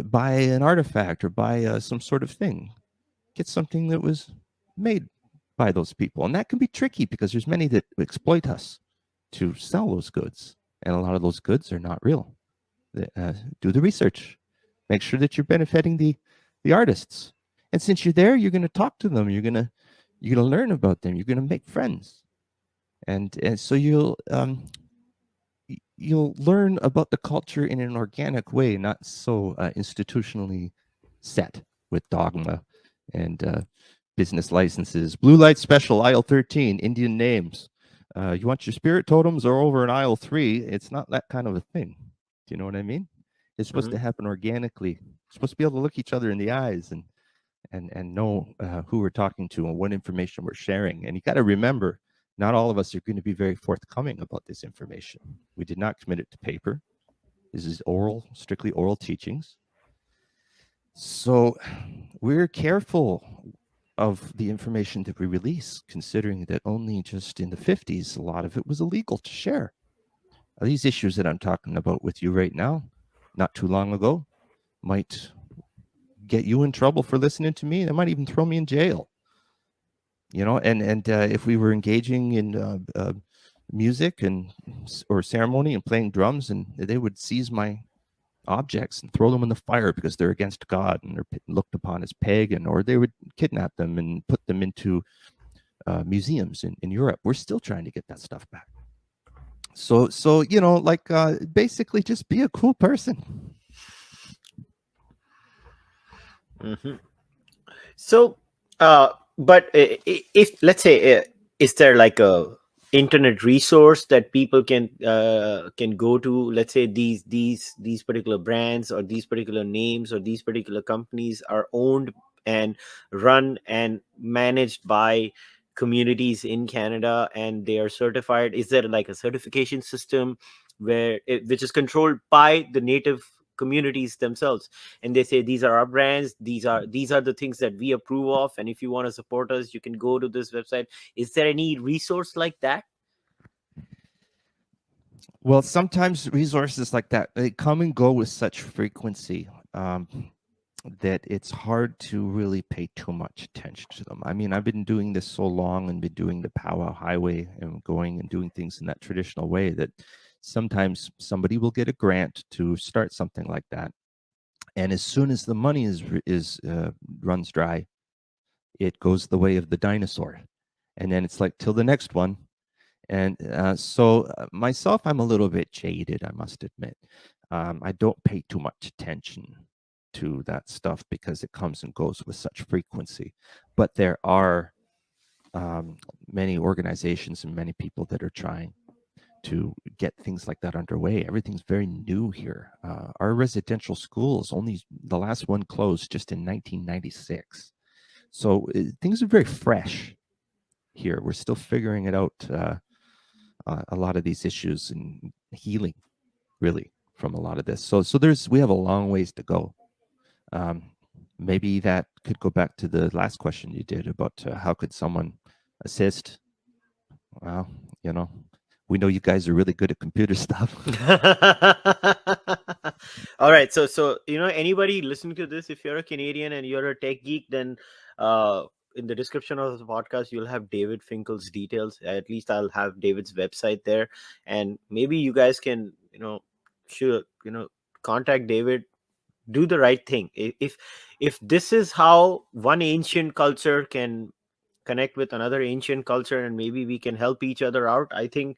[SPEAKER 2] buy an artifact or buy some sort of thing, get something that was made by those people. And that can be tricky, because there's many that exploit us to sell those goods. And a lot of those goods are not real. Do the research. Make sure that you're benefiting the artists. And since you're there, you're going to talk to them. You're going to learn about them. You're going to make friends. And so you'll learn about the culture in an organic way, not so institutionally set with dogma and business licenses. Blue light special, aisle 13, Indian names. You want your spirit totems, or over in aisle 3? It's not that kind of a thing. Do you know what I mean? It's supposed to happen organically. We're supposed to be able to look each other in the eyes and know who we're talking to and what information we're sharing. And you got to remember, not all of us are going to be very forthcoming about this information. We did not commit it to paper. This is strictly oral teachings. So we're careful of the information that we release, considering that only just in the 50s, a lot of it was illegal to share. These issues that I'm talking about with you right now, not too long ago, might get you in trouble for listening to me. They might even throw me in jail. And if we were engaging in music or ceremony and playing drums, and they would seize my objects and throw them in the fire because they're against God and they're looked upon as pagan, or they would kidnap them and put them into museums in Europe. We're still trying to get that stuff back. So basically just be a cool person.
[SPEAKER 1] Mm-hmm. So, but if, let's say, is there like a internet resource that people can go to? Let's say these particular brands or these particular names or these particular companies are owned and run and managed by communities in Canada, and they are certified. Is there like a certification system which is controlled by the native communities themselves, and they say these are our brands, these are the things that we approve of, and if you want to support us, you can go to this website. Is there any resource like that?
[SPEAKER 2] Well, sometimes resources like that, they come and go with such frequency, that it's hard to really pay too much attention to them. I mean, I've been doing this so long and been doing the powwow highway and going and doing things in that traditional way that sometimes somebody will get a grant to start something like that. And as soon as the money runs dry, it goes the way of the dinosaur. And then it's like till the next one. And myself, I'm a little bit jaded, I must admit. I don't pay too much attention to that stuff because it comes and goes with such frequency. But there are many organizations and many people that are trying to get things like that underway. Everything's very new here. Our residential schools, only the last one closed just in 1996. So things are very fresh here. We're still figuring it out. A lot of these issues and healing, really, from a lot of this. So we have a long ways to go. Maybe that could go back to the last question you did about how could someone assist. Well, we know you guys are really good at computer stuff.
[SPEAKER 1] All right, so anybody listening to this, if you're a Canadian and you're a tech geek, then in the description of the podcast you'll have David Finkle's details. At least I'll have David's website there, and maybe you guys can contact David. Do the right thing. If this is how one ancient culture can connect with another ancient culture, and maybe we can help each other out, I think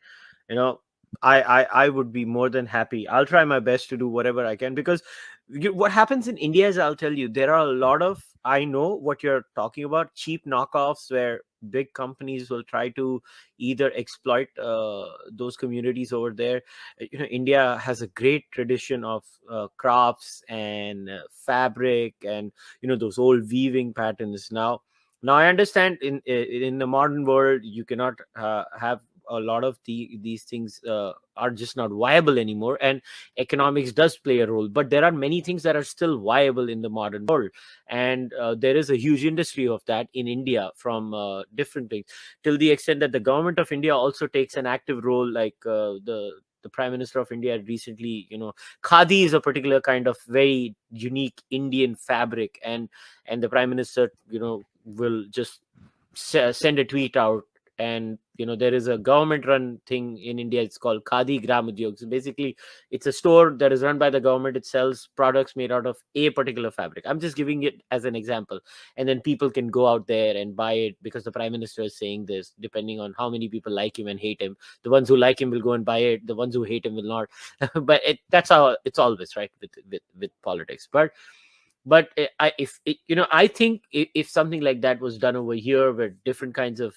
[SPEAKER 1] I would be more than happy. I'll try my best to do whatever I can, because what happens in India is, I'll tell you, there are a lot of, I know what you're talking about, cheap knockoffs where big companies will try to either exploit those communities over there. India has a great tradition of crafts and fabric, and those old weaving patterns. Now I understand in the modern world you cannot have a lot of these things are just not viable anymore, and economics does play a role, but there are many things that are still viable in the modern world, and there is a huge industry of that in India from different things, till the extent that the government of India also takes an active role, like the Prime Minister of India recently, khadi is a particular kind of very unique Indian fabric, and the Prime Minister will just send a tweet out, and there is a government run thing in India, it's called Khadi Gram Udyog. So basically it's a store that is run by the government. It sells products made out of a particular fabric. I'm just giving it as an example, and then people can go out there and buy it because the Prime Minister is saying this, depending on how many people like him and hate him. The ones who like him will go and buy it, the ones who hate him will not. But that's how it's always, right, with politics. But I think if something like that was done over here, where different kinds of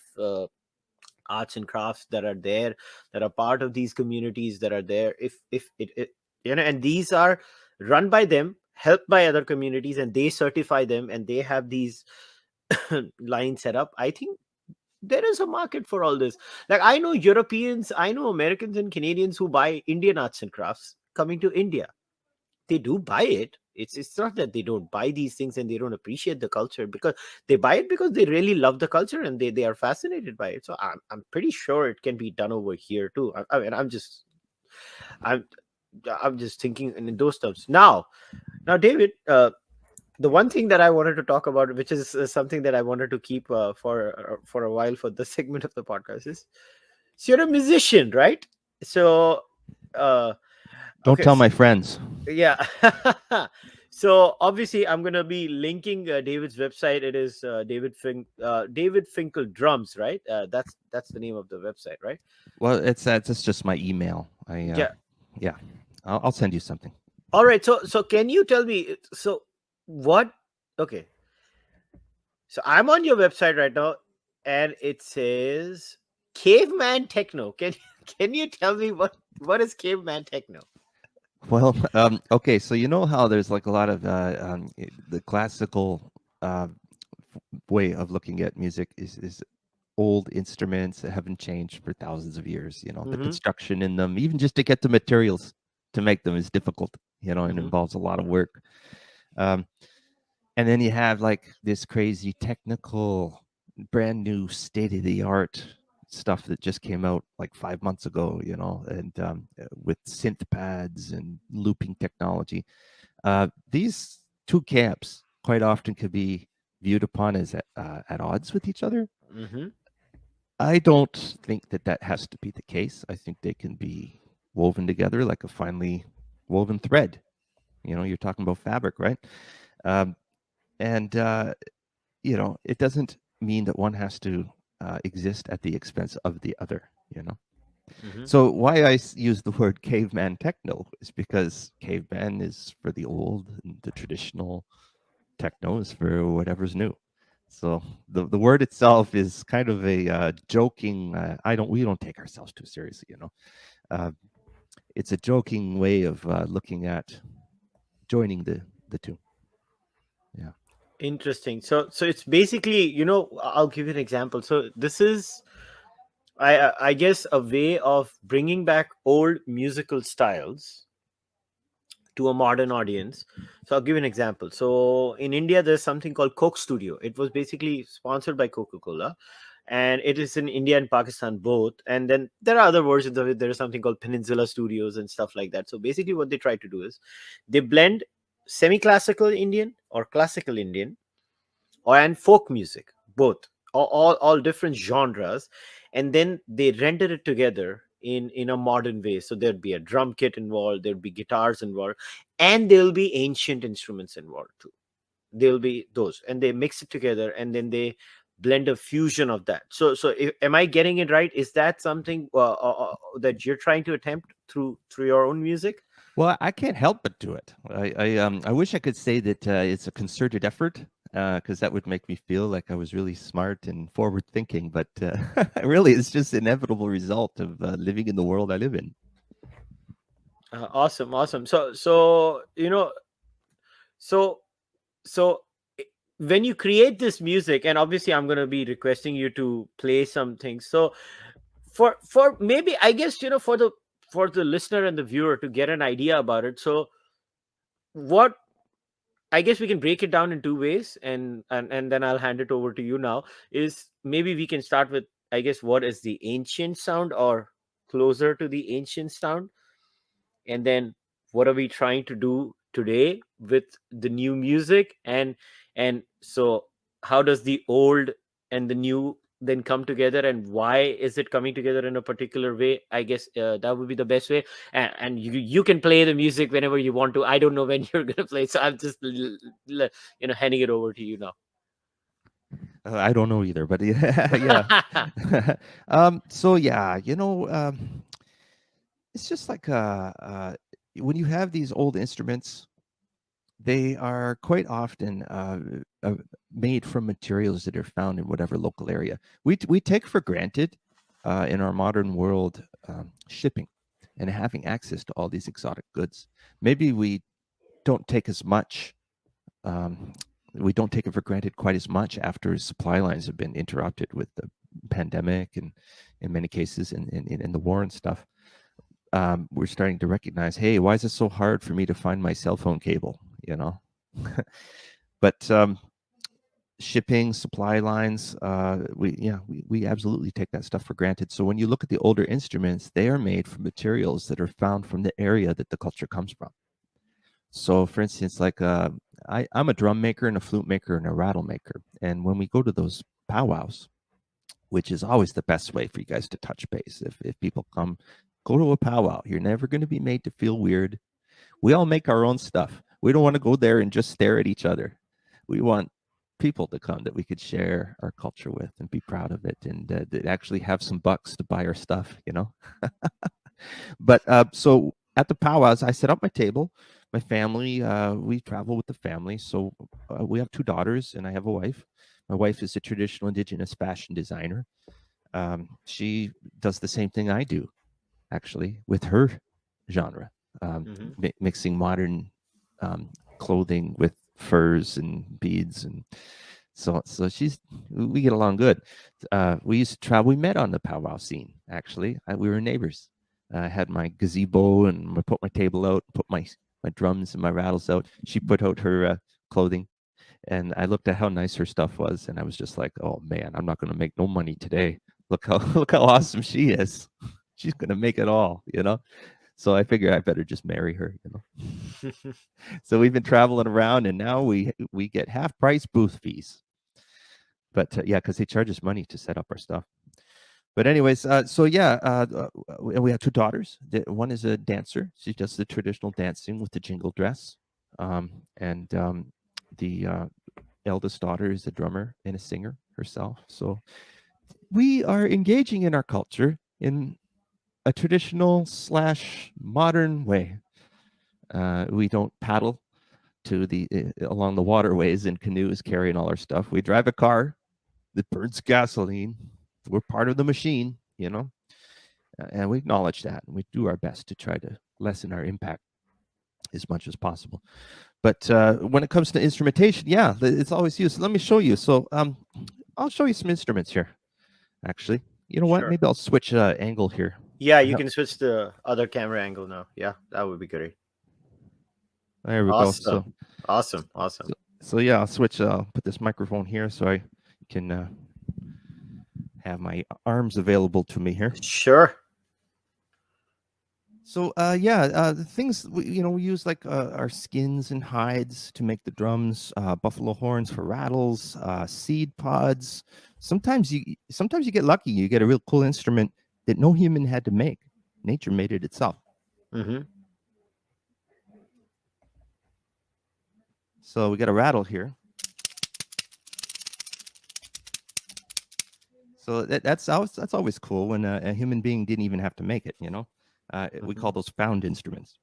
[SPEAKER 1] arts and crafts that are there, that are part of these communities that are there, if it and these are run by them, helped by other communities, and they certify them, and they have these lines set up, I think there is a market for all this. Like, I know Europeans, I know Americans and Canadians who buy Indian arts and crafts coming to India. They do buy it. It's not that they don't buy these things and they don't appreciate the culture, because they buy it because they really love the culture and they are fascinated by it. So I'm pretty sure it can be done over here too. I mean, I'm just thinking in those terms. Now, David, the one thing that I wanted to talk about, which is something that I wanted to keep for a while for this segment of the podcast, is, so you're a musician, right? So
[SPEAKER 2] Don't
[SPEAKER 1] okay,
[SPEAKER 2] tell my friends.
[SPEAKER 1] yeah. So obviously I'm going to be linking David's website. It is David Finkle Drums, right? That's the name of the website, right?
[SPEAKER 2] Well, it's just my email.
[SPEAKER 1] Yeah.
[SPEAKER 2] Yeah, I'll send you something.
[SPEAKER 1] All right, so can you tell me, so what, okay, so I'm on your website right now, and it says Caveman Techno. Can you tell me what is Caveman Techno?
[SPEAKER 2] Well, okay, so you know how there's like a lot of the classical way of looking at music is old instruments that haven't changed for thousands of years. The construction in them, even just to get the materials to make them, is difficult. and
[SPEAKER 1] Mm-hmm.
[SPEAKER 2] involves a lot of work. Um, and then you have like this crazy technical, brand new state of the art stuff that just came out like 5 months ago, and with synth pads and looping technology. These two camps quite often could be viewed upon as at odds with each other.
[SPEAKER 1] Mm-hmm.
[SPEAKER 2] I don't think that has to be the case. I think they can be woven together like a finely woven thread. You're talking about fabric, right? Um, and it doesn't mean that one has to exist at the expense of the other.
[SPEAKER 1] Mm-hmm.
[SPEAKER 2] So why I use the word caveman techno is because caveman is for the old and the traditional, techno is for whatever's new. So the word itself is kind of a joking. We don't take ourselves too seriously. Uh, it's a joking way of looking at joining the two. Yeah.
[SPEAKER 1] Interesting. So it's basically, I'll give you an example. So this is, I guess, a way of bringing back old musical styles to a modern audience. So I'll give you an example. So in India, there's something called Coke Studio. It was basically sponsored by Coca-Cola, and it is in India and Pakistan both. And then there are other versions of it. There is something called Peninsula Studios and stuff like that. So basically, what they try to do is they blend semi-classical Indian or classical Indian or and folk music, both, all different genres, and then they render it together in a modern way. So there'd be a drum kit involved, there'd be guitars involved, and there'll be ancient instruments involved too. There'll be those, and they mix it together, and then they blend a fusion of that. So am I getting it right? Is that something that you're trying to attempt through your own music?
[SPEAKER 2] Well, I can't help but do it. I wish I could say that it's a concerted effort, because that would make me feel like I was really smart and forward thinking. But really, it's just inevitable result of living in the world I live in.
[SPEAKER 1] Awesome, awesome. So so so i- when you create this music, and obviously I'm going to be requesting you to play some things, so for maybe, I guess, for the listener and the viewer to get an idea about it. So what, I guess we can break it down in two ways, and then I'll hand it over to you now. Is maybe we can start with, I guess, what is the ancient sound or closer to the ancient sound, and then what are we trying to do today with the new music, and so how does the old and the new then come together, and why is it coming together in a particular way? I guess that would be the best way. And you can play the music whenever you want to. I don't know when you're going to play, so I'm just handing it over to you now.
[SPEAKER 2] I don't know either, but yeah, yeah. So yeah, it's just like when you have these old instruments, they are quite often made from materials that are found in whatever local area. We take for granted in our modern world shipping and having access to all these exotic goods. Maybe don't take as much. Um, we don't take it for granted quite as much after supply lines have been interrupted with the pandemic and, in many cases, in the war and stuff. We're starting to recognize, hey, why is it so hard for me to find my cell phone cable? But shipping, supply lines, we absolutely take that stuff for granted. So when you look at the older instruments, they are made from materials that are found from the area that the culture comes from. So, for instance, like I'm a drum maker and a flute maker and a rattle maker, and when we go to those powwows, which is always the best way for you guys to touch base. If people come, go to a powwow. You're never going to be made to feel weird. We all make our own stuff. We don't want to go there and just stare at each other. We want people to come that we could share our culture with and be proud of it, and that actually have some bucks to buy our stuff. But so at the powwows, I set up my table. My family, we travel with the family. So we have two daughters, and I have a wife. My wife is a traditional Indigenous fashion designer. She does the same thing I do, actually, with her genre,
[SPEAKER 1] Hmm.
[SPEAKER 2] mixing modern clothing with furs and beads, and so we get along good. We used to travel. We met on the powwow scene. Actually, we were neighbors. I had my gazebo and I put my table out, put my my drums and my rattles out. She put out her clothing, and I looked at how nice her stuff was, and I was just like, oh man, I'm not going to make no money today. Look how look how awesome she is. She's going to make it all, you know. So I figured I better just marry her, you know. So we've been traveling around, and now we get half price booth fees. But yeah, because they charge us money to set up our stuff. But anyways, so yeah, we have two daughters. One is a dancer. She does the traditional dancing with the jingle dress, and the eldest daughter is a drummer and a singer herself. So we are engaging in our culture in a traditional / modern way. We don't paddle to the along the waterways in canoes carrying all our stuff. We drive a car that burns gasoline. We're part of the machine, you know, and we acknowledge that, and we do our best to try to lessen our impact as much as possible. But when it comes to instrumentation, yeah, it's always used. Let me show you. So I'll show you some instruments here. Actually, you know what?
[SPEAKER 1] Sure.
[SPEAKER 2] Maybe I'll switch angle here.
[SPEAKER 1] Yeah, you can switch the other camera angle now. Yeah, that would be great.
[SPEAKER 2] There we go. So
[SPEAKER 1] Awesome. Awesome.
[SPEAKER 2] so yeah, I'll switch. I'll put this microphone here so I can have my arms available to me here.
[SPEAKER 1] Sure.
[SPEAKER 2] So yeah, the things we use like our skins and hides to make the drums, buffalo horns for rattles, seed pods. Sometimes you get lucky. You get a real cool instrument that no human had to make. Nature made it itself.
[SPEAKER 1] Mm-hmm.
[SPEAKER 2] So we got a rattle here. So that's always cool when a human being didn't even have to make it. You know, we call those found instruments.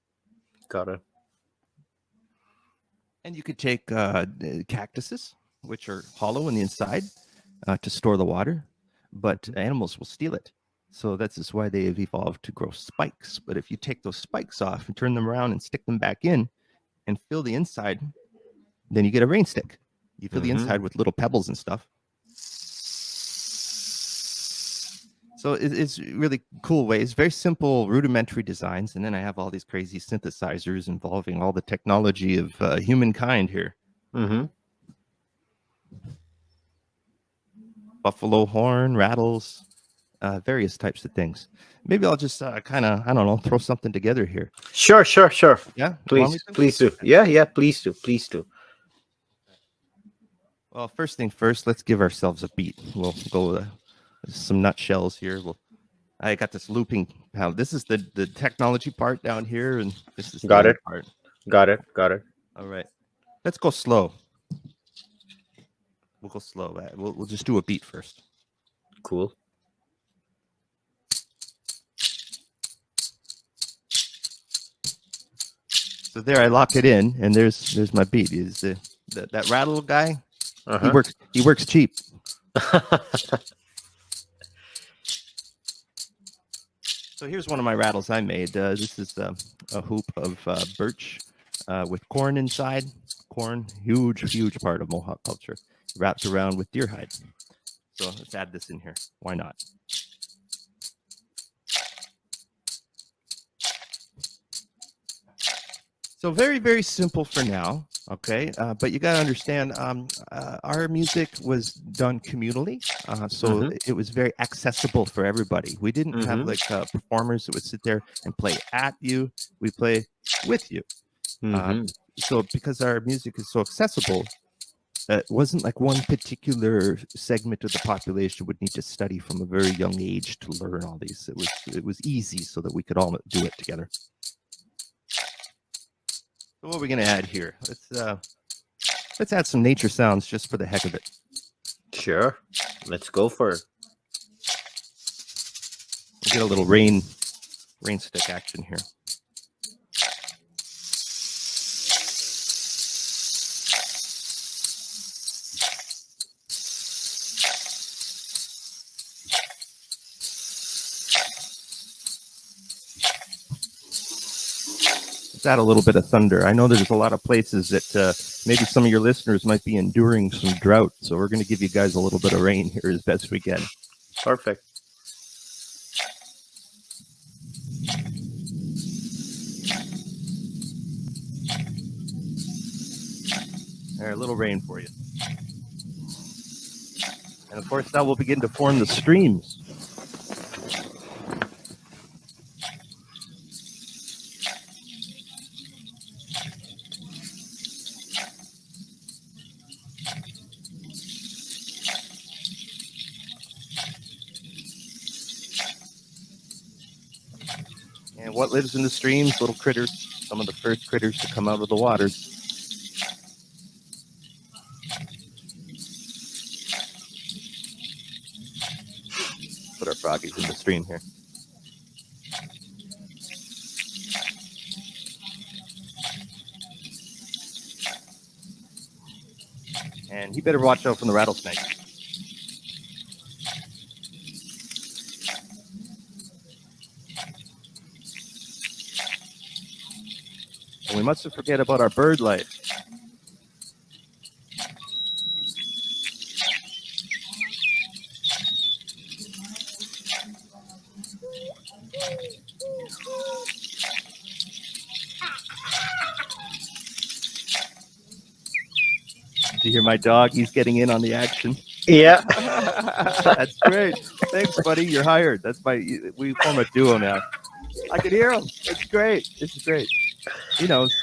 [SPEAKER 1] Got it.
[SPEAKER 2] And you could take cactuses, which are hollow on the inside, to store the water, but animals will steal it. So that's just why they have evolved to grow spikes. But if you take those spikes off and turn them around and stick them back in and fill the inside, then you get a rain stick. You fill the inside with little pebbles and stuff. So it's really cool ways, very simple, rudimentary designs. And then I have all these crazy synthesizers involving all the technology of humankind here.
[SPEAKER 1] Mm-hmm.
[SPEAKER 2] Buffalo horn, rattles, various types of things. Maybe I'll just kind of, I don't know, throw something together here.
[SPEAKER 1] Sure.
[SPEAKER 2] Yeah?
[SPEAKER 1] Please do. Yeah, please do.
[SPEAKER 2] Well, first thing first, let's give ourselves a beat. We'll go with some nutshells here. I got this looping panel. This is the technology part down here, and this is the
[SPEAKER 1] Got it.
[SPEAKER 2] part.
[SPEAKER 1] Got it.
[SPEAKER 2] All right. Let's go slow. We'll go slow. We'll just do a beat first.
[SPEAKER 1] Cool.
[SPEAKER 2] So there, I lock it in, and there's my beat. Is that rattle guy?
[SPEAKER 1] Uh-huh.
[SPEAKER 2] He works cheap. So here's one of my rattles I made. This is a hoop of birch with corn inside. Corn, huge part of Mohawk culture, wrapped around with deer hide. So let's add this in here. Why not? So very, very simple for now. Okay, but you got to understand, our music was done communally, so it was very accessible for everybody. We didn't have like performers that would sit there and play at you. We play with you. So because our music is so accessible, it wasn't like one particular segment of the population would need to study from a very young age to learn all these. It was easy so that we could all do it together. So what are we going to add here? Let's add some nature sounds just for the heck of it.
[SPEAKER 1] Sure. Let's go for it.
[SPEAKER 2] We'll get a little rain stick action here. Add a little bit of thunder. I know there's a lot of places that maybe some of your listeners might be enduring some drought, so we're going to give you guys a little bit of rain here as best we can.
[SPEAKER 1] Perfect.
[SPEAKER 2] There, a little rain for you. And of course, now we'll begin to form the streams. And what lives in the streams? Little critters, some of the first critters to come out of the waters. Put our froggies in the stream here. And he better watch out from the rattlesnake. And we mustn't forget about our bird life. Did you hear my dog? He's getting in on the action.
[SPEAKER 1] Yeah.
[SPEAKER 2] That's great. Thanks, buddy. You're hired. We form a duo now. I can hear him. It's great. This is great. He knows.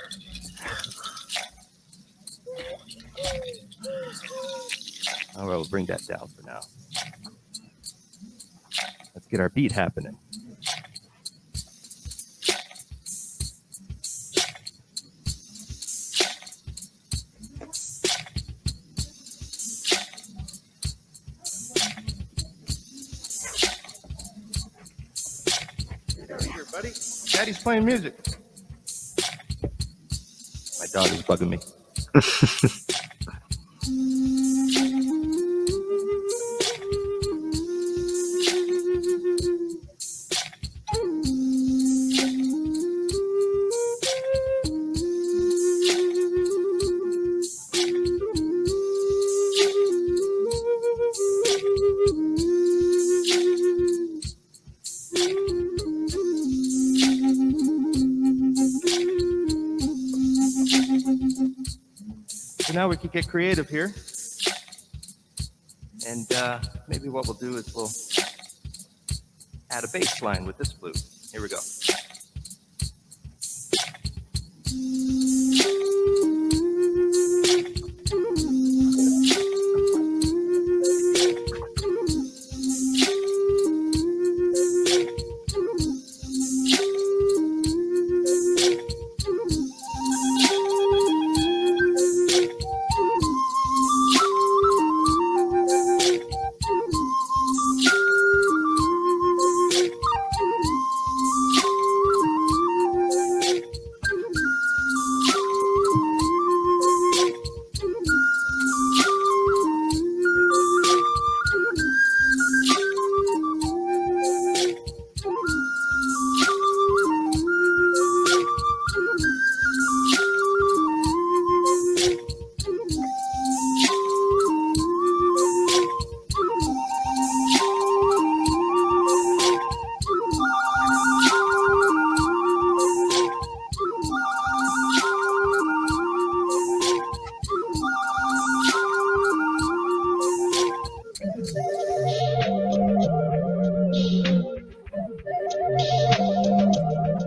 [SPEAKER 2] All right, we'll bring that down for now. Let's get our beat happening. Here, buddy. Daddy's playing music. My dog is bugging me. Now we can get creative here, and maybe what we'll do is we'll add a bass line with this flute. Here we go.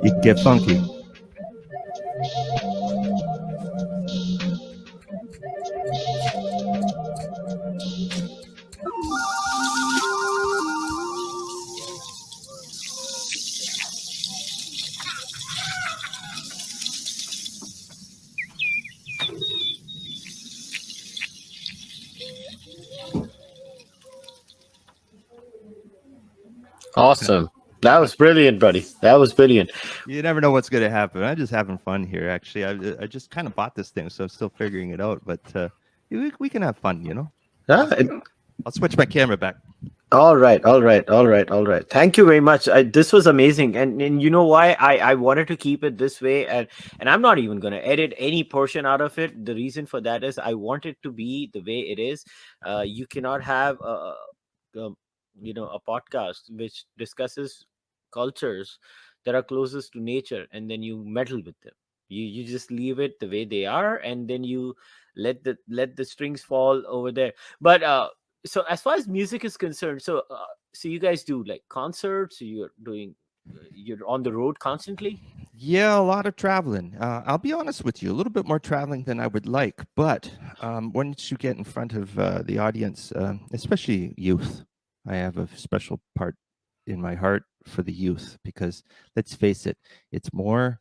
[SPEAKER 2] You can get funky.
[SPEAKER 1] Awesome. That was brilliant, buddy. That was brilliant.
[SPEAKER 2] You never know what's going to happen. I'm just having fun here, actually. I just kind of bought this thing, so I'm still figuring it out. But we can have fun, you know?
[SPEAKER 1] Ah,
[SPEAKER 2] I'll switch my camera back.
[SPEAKER 1] all right. Thank you very much. This was amazing, and you know why I wanted to keep it this way, and I'm not even going to edit any portion out of it. The reason for that is I want it to be the way it is. You cannot have a a podcast which discusses cultures that are closest to nature, and then you meddle with them. You just leave it the way they are, and then you let the strings fall over there. But so as far as music is concerned, so you guys do like concerts, you're on the road constantly.
[SPEAKER 2] Yeah, a lot of traveling. I'll be honest with you, a little bit more traveling than I would like. But once you get in front of the audience, especially youth, I have a special part in my heart for the youth because let's face it, it's more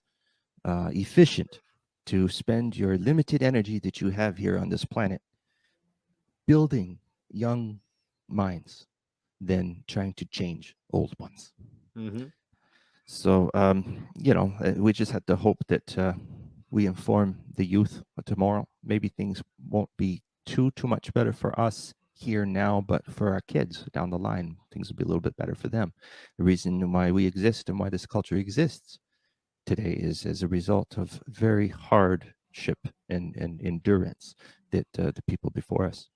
[SPEAKER 2] efficient to spend your limited energy that you have here on this planet building young minds than trying to change old ones.
[SPEAKER 1] Mm-hmm.
[SPEAKER 2] So, we just have to hope that we inform the youth tomorrow. Maybe things won't be too much better for us here now, but for our kids down the line, things will be a little bit better for them. The reason why we exist and why this culture exists today is as a result of very hardship and endurance that the people before us.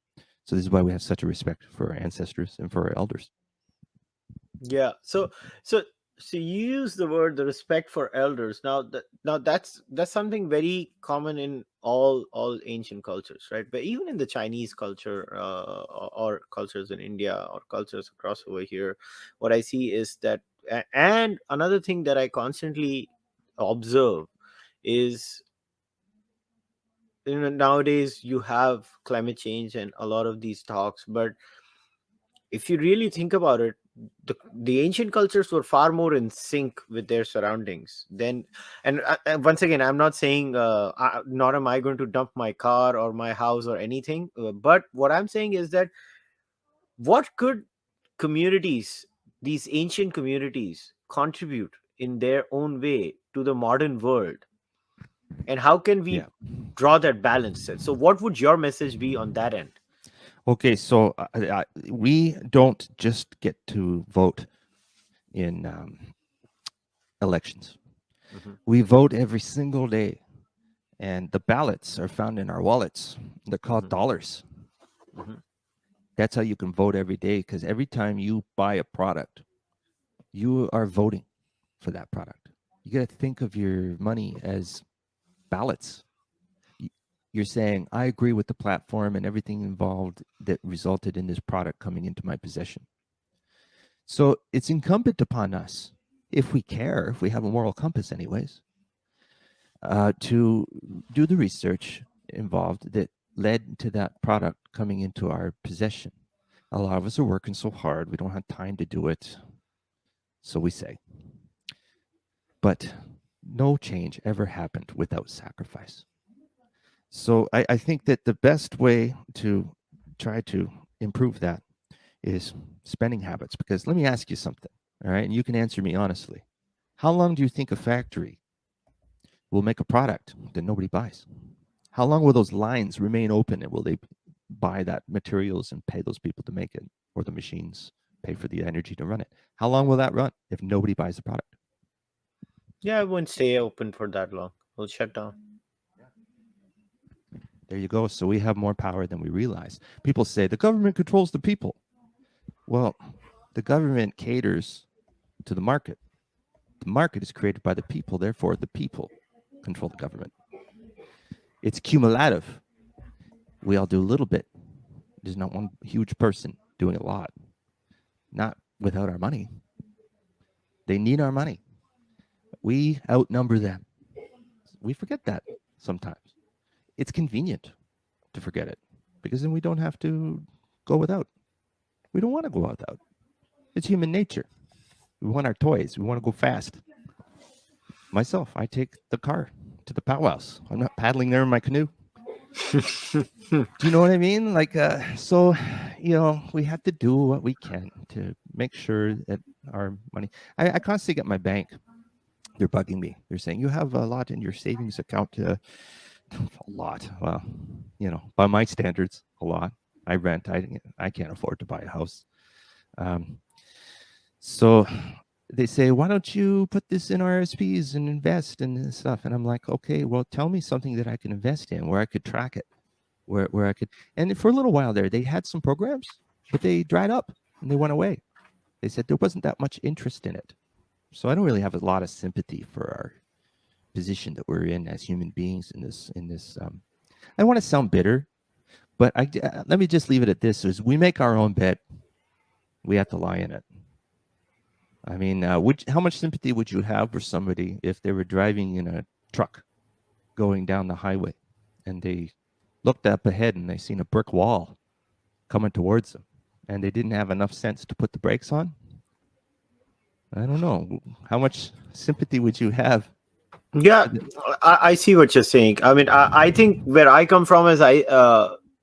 [SPEAKER 2] So this is why we have such a respect for our ancestors and for our elders.
[SPEAKER 1] Yeah. So you use the respect for elders. Now that's something very common in all ancient cultures, right? But even in the Chinese culture, or cultures in India or cultures across over here, what I see is that, and another thing that I constantly observe is, nowadays you have climate change and a lot of these talks, but if you really think about it, the ancient cultures were far more in sync with their surroundings then. And once again, I'm not saying, not am I going to dump my car or my house or anything, but what I'm saying is that what could communities, these ancient communities, contribute in their own way to the modern world, and how can
[SPEAKER 2] Yeah.
[SPEAKER 1] we draw that balance? So what would your message be on that end?
[SPEAKER 2] Okay, so we don't just get to vote in elections.
[SPEAKER 1] Hmm.
[SPEAKER 2] We vote every single day, and the ballots are found in our wallets. They're called
[SPEAKER 1] Hmm.
[SPEAKER 2] dollars.
[SPEAKER 1] Hmm.
[SPEAKER 2] That's how you can vote every day because every time you buy a product, you are voting for that product. You got to think of your money as ballots. You're saying, I agree with the platform and everything involved that resulted in this product coming into my possession. So it's incumbent upon us, if we care, if we have a moral compass, anyways, to do the research involved that led to that product coming into our possession. A lot of us are working so hard, we don't have time to do it. So we say. But no change ever happened without sacrifice. So I think that the best way to try to improve that is spending habits. Because let me ask you something, all right? And you can answer me honestly. How long do you think a factory will make a product that nobody buys? How long will those lines remain open and will they buy that materials and pay those people to make it, or the machines pay for the energy to run it? How long will that run if nobody buys the product?
[SPEAKER 1] Yeah, I won't stay open for that long. We'll shut down.
[SPEAKER 2] There you go. So we have more power than we realize. People say the government controls the people. Well, the government caters to the market. The market is created by the people, therefore, the people control the government. It's cumulative. We all do a little bit. There's not one huge person doing a lot, not without our money. They need our money. We outnumber them. We forget that sometimes. It's convenient to forget it because then we don't have to go without. We don't want to go without. It's human nature. We want our toys. We want to go fast. Myself, I take the car to the powwows. I'm not paddling there in my canoe. Do you know what I mean? Like, so, we have to do what we can to make sure that our money. I constantly get my bank. They're bugging me. They're saying you have a lot in your savings account. A lot. Well, by my standards, a lot. I rent. I can't afford to buy a house. So they say, why don't you put this in RSPs and invest in this stuff? And I'm like, okay, well, tell me something that I can invest in where I could track it, where I could. And for a little while there, they had some programs, but they dried up and they went away. They said there wasn't that much interest in it. So I don't really have a lot of sympathy for our position that we're in as human beings in this. I want to sound bitter, but let me just leave it at this: is we make our own bed, we have to lie in it. I mean, how much sympathy would you have for somebody if they were driving in a truck going down the highway and they looked up ahead and they seen a brick wall coming towards them and they didn't have enough sense to put the brakes on? I don't know. How much sympathy would you have?
[SPEAKER 1] Yeah, I see what you're saying. I mean, I think where I come from is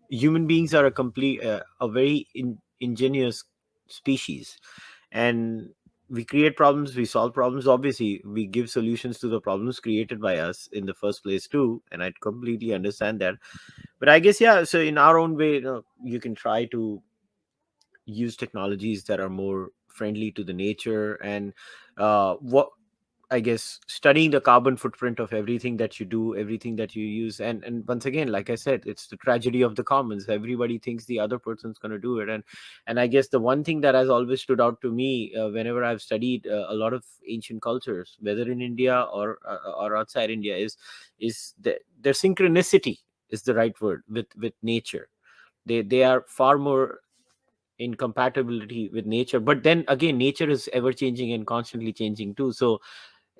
[SPEAKER 1] human beings are a very ingenious species, and we create problems, we solve problems. Obviously, we give solutions to the problems created by us in the first place too, and I completely understand that. But I guess, yeah. So in our own way, you can try to use technologies that are more friendly to the nature, and what I guess studying the carbon footprint of everything that you do, everything that you use, and once again, like I said, it's the tragedy of the commons. Everybody thinks the other person's going to do it, and I guess the one thing that has always stood out to me whenever I've studied a lot of ancient cultures, whether in India or outside India, is their synchronicity is the right word with nature. They are far more incompatibility with nature, but then again, nature is ever changing and constantly changing too. So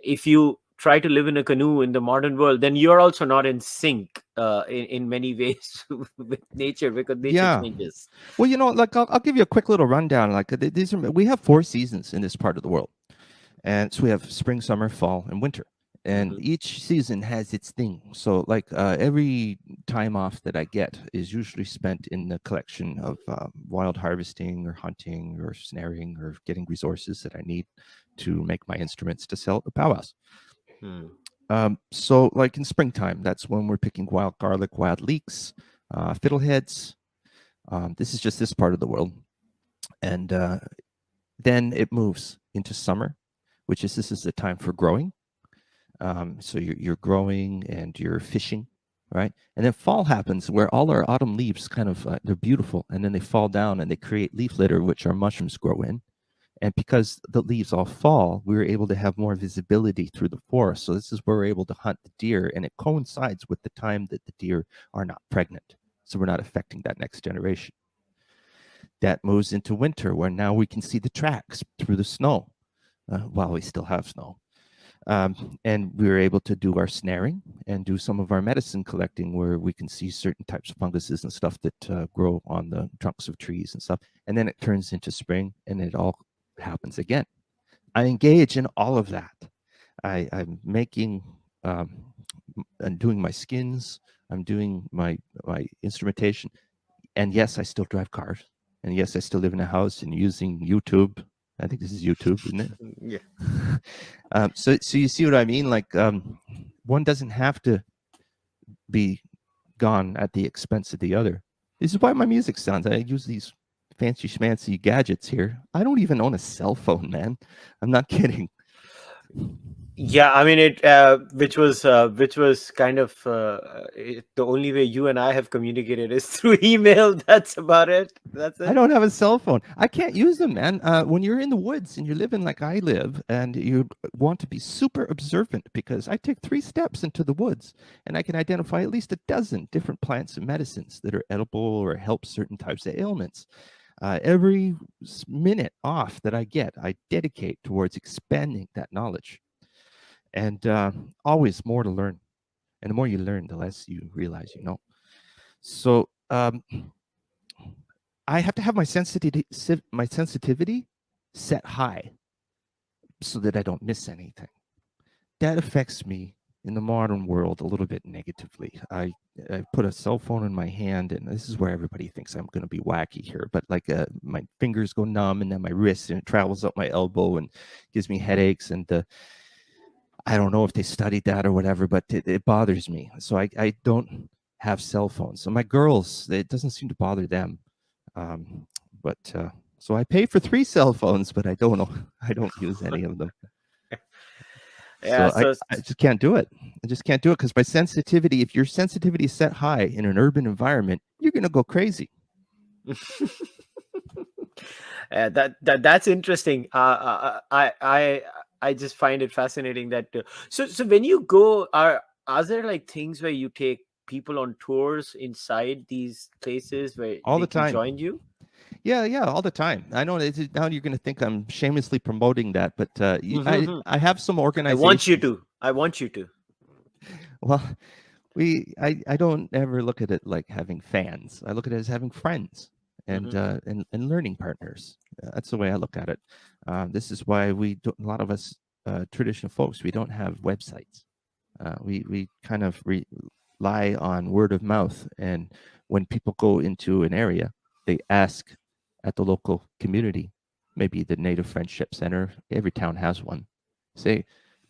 [SPEAKER 1] if you try to live in a canoe in the modern world, then you're also not in sync in many ways with nature, because nature
[SPEAKER 2] Yeah.
[SPEAKER 1] changes.
[SPEAKER 2] Well, like I'll give you a quick little rundown. Like we have 4 seasons in this part of the world, and so we have spring, summer, fall, and winter. And
[SPEAKER 1] Hmm.
[SPEAKER 2] each season has its thing. So, like every time off that I get is usually spent in the collection of wild harvesting or hunting or snaring or getting resources that I need to make my instruments to sell at the powwows.
[SPEAKER 1] Hmm.
[SPEAKER 2] So, like in springtime, that's when we're picking wild garlic, wild leeks, fiddleheads. This is just this part of the world. And then it moves into summer, which is this is the time for growing. So you're growing and you're fishing, right? And then fall happens where all our autumn leaves kind of they're beautiful, and then they fall down and they create leaf litter, which our mushrooms grow in. And because the leaves all fall, we were able to have more visibility through the forest. So this is where we're able to hunt the deer, and it coincides with the time that the deer are not pregnant. So we're not affecting that next generation. That moves into winter, where now we can see the tracks through the snow, while we still have snow. And we were able to do our snaring and do some of our medicine collecting, where we can see certain types of funguses and stuff that grow on the trunks of trees and stuff. And then it turns into spring, and it all happens again. I engage in all of that. I'm making and doing my skins. I'm doing my instrumentation, and yes, I still drive cars, and yes, I still live in a house and using YouTube. I think this is YouTube, isn't it?
[SPEAKER 1] Yeah.
[SPEAKER 2] So you see what I mean? Like one doesn't have to be gone at the expense of the other. This is why my music sounds. I use these fancy schmancy gadgets here. I don't even own a cell phone, man. I'm not kidding.
[SPEAKER 1] Yeah, I mean it, which was kind of the only way you and I have communicated is through email. That's about it. That's
[SPEAKER 2] I
[SPEAKER 1] it.
[SPEAKER 2] don't have a cell phone. I can't use them, man. When you're in the woods and you're living like I live, and you want to be super observant, because I take 3 steps into the woods and I can identify at least a dozen different plants and medicines that are edible or help certain types of ailments. Every minute off that I get, I dedicate towards expanding that knowledge, and always more to learn. And the more you learn, the less you realize you know. So I have to have my sensitivity set high so that I don't miss anything. That affects me in the modern world a little bit negatively. I put a cell phone in my hand, and this is where everybody thinks I'm going to be wacky here, but like my fingers go numb, and then my wrist, and it travels up my elbow and gives me headaches. And I don't know if they studied that or whatever, but it bothers me. So I don't have cell phones. So my girls, it doesn't seem to bother them. But so I pay for 3 cell phones, but I don't know. I don't use any of them.
[SPEAKER 1] Yeah.
[SPEAKER 2] So
[SPEAKER 1] So
[SPEAKER 2] I just can't do it. I just can't do it because my sensitivity, if your sensitivity is set high in an urban environment, you're going to go crazy.
[SPEAKER 1] that's interesting. I just find it fascinating that so when you go, are there like things where you take people on tours inside these places where
[SPEAKER 2] All
[SPEAKER 1] they
[SPEAKER 2] the
[SPEAKER 1] can
[SPEAKER 2] time.
[SPEAKER 1] join you?
[SPEAKER 2] Yeah, all the time. I know now you're going to think I'm shamelessly promoting that, but I have some
[SPEAKER 1] I want you
[SPEAKER 2] organizations.
[SPEAKER 1] to. I want you to.
[SPEAKER 2] Well, I don't ever look at it like having fans. I look at it as having friends and
[SPEAKER 1] Hmm.
[SPEAKER 2] and learning partners. That's the way I look at it. This is why a lot of us traditional folks, we don't have websites. We kind of rely on word of mouth, and when people go into an area, they ask at the local community, maybe the Native Friendship Center. Every town has one. Say,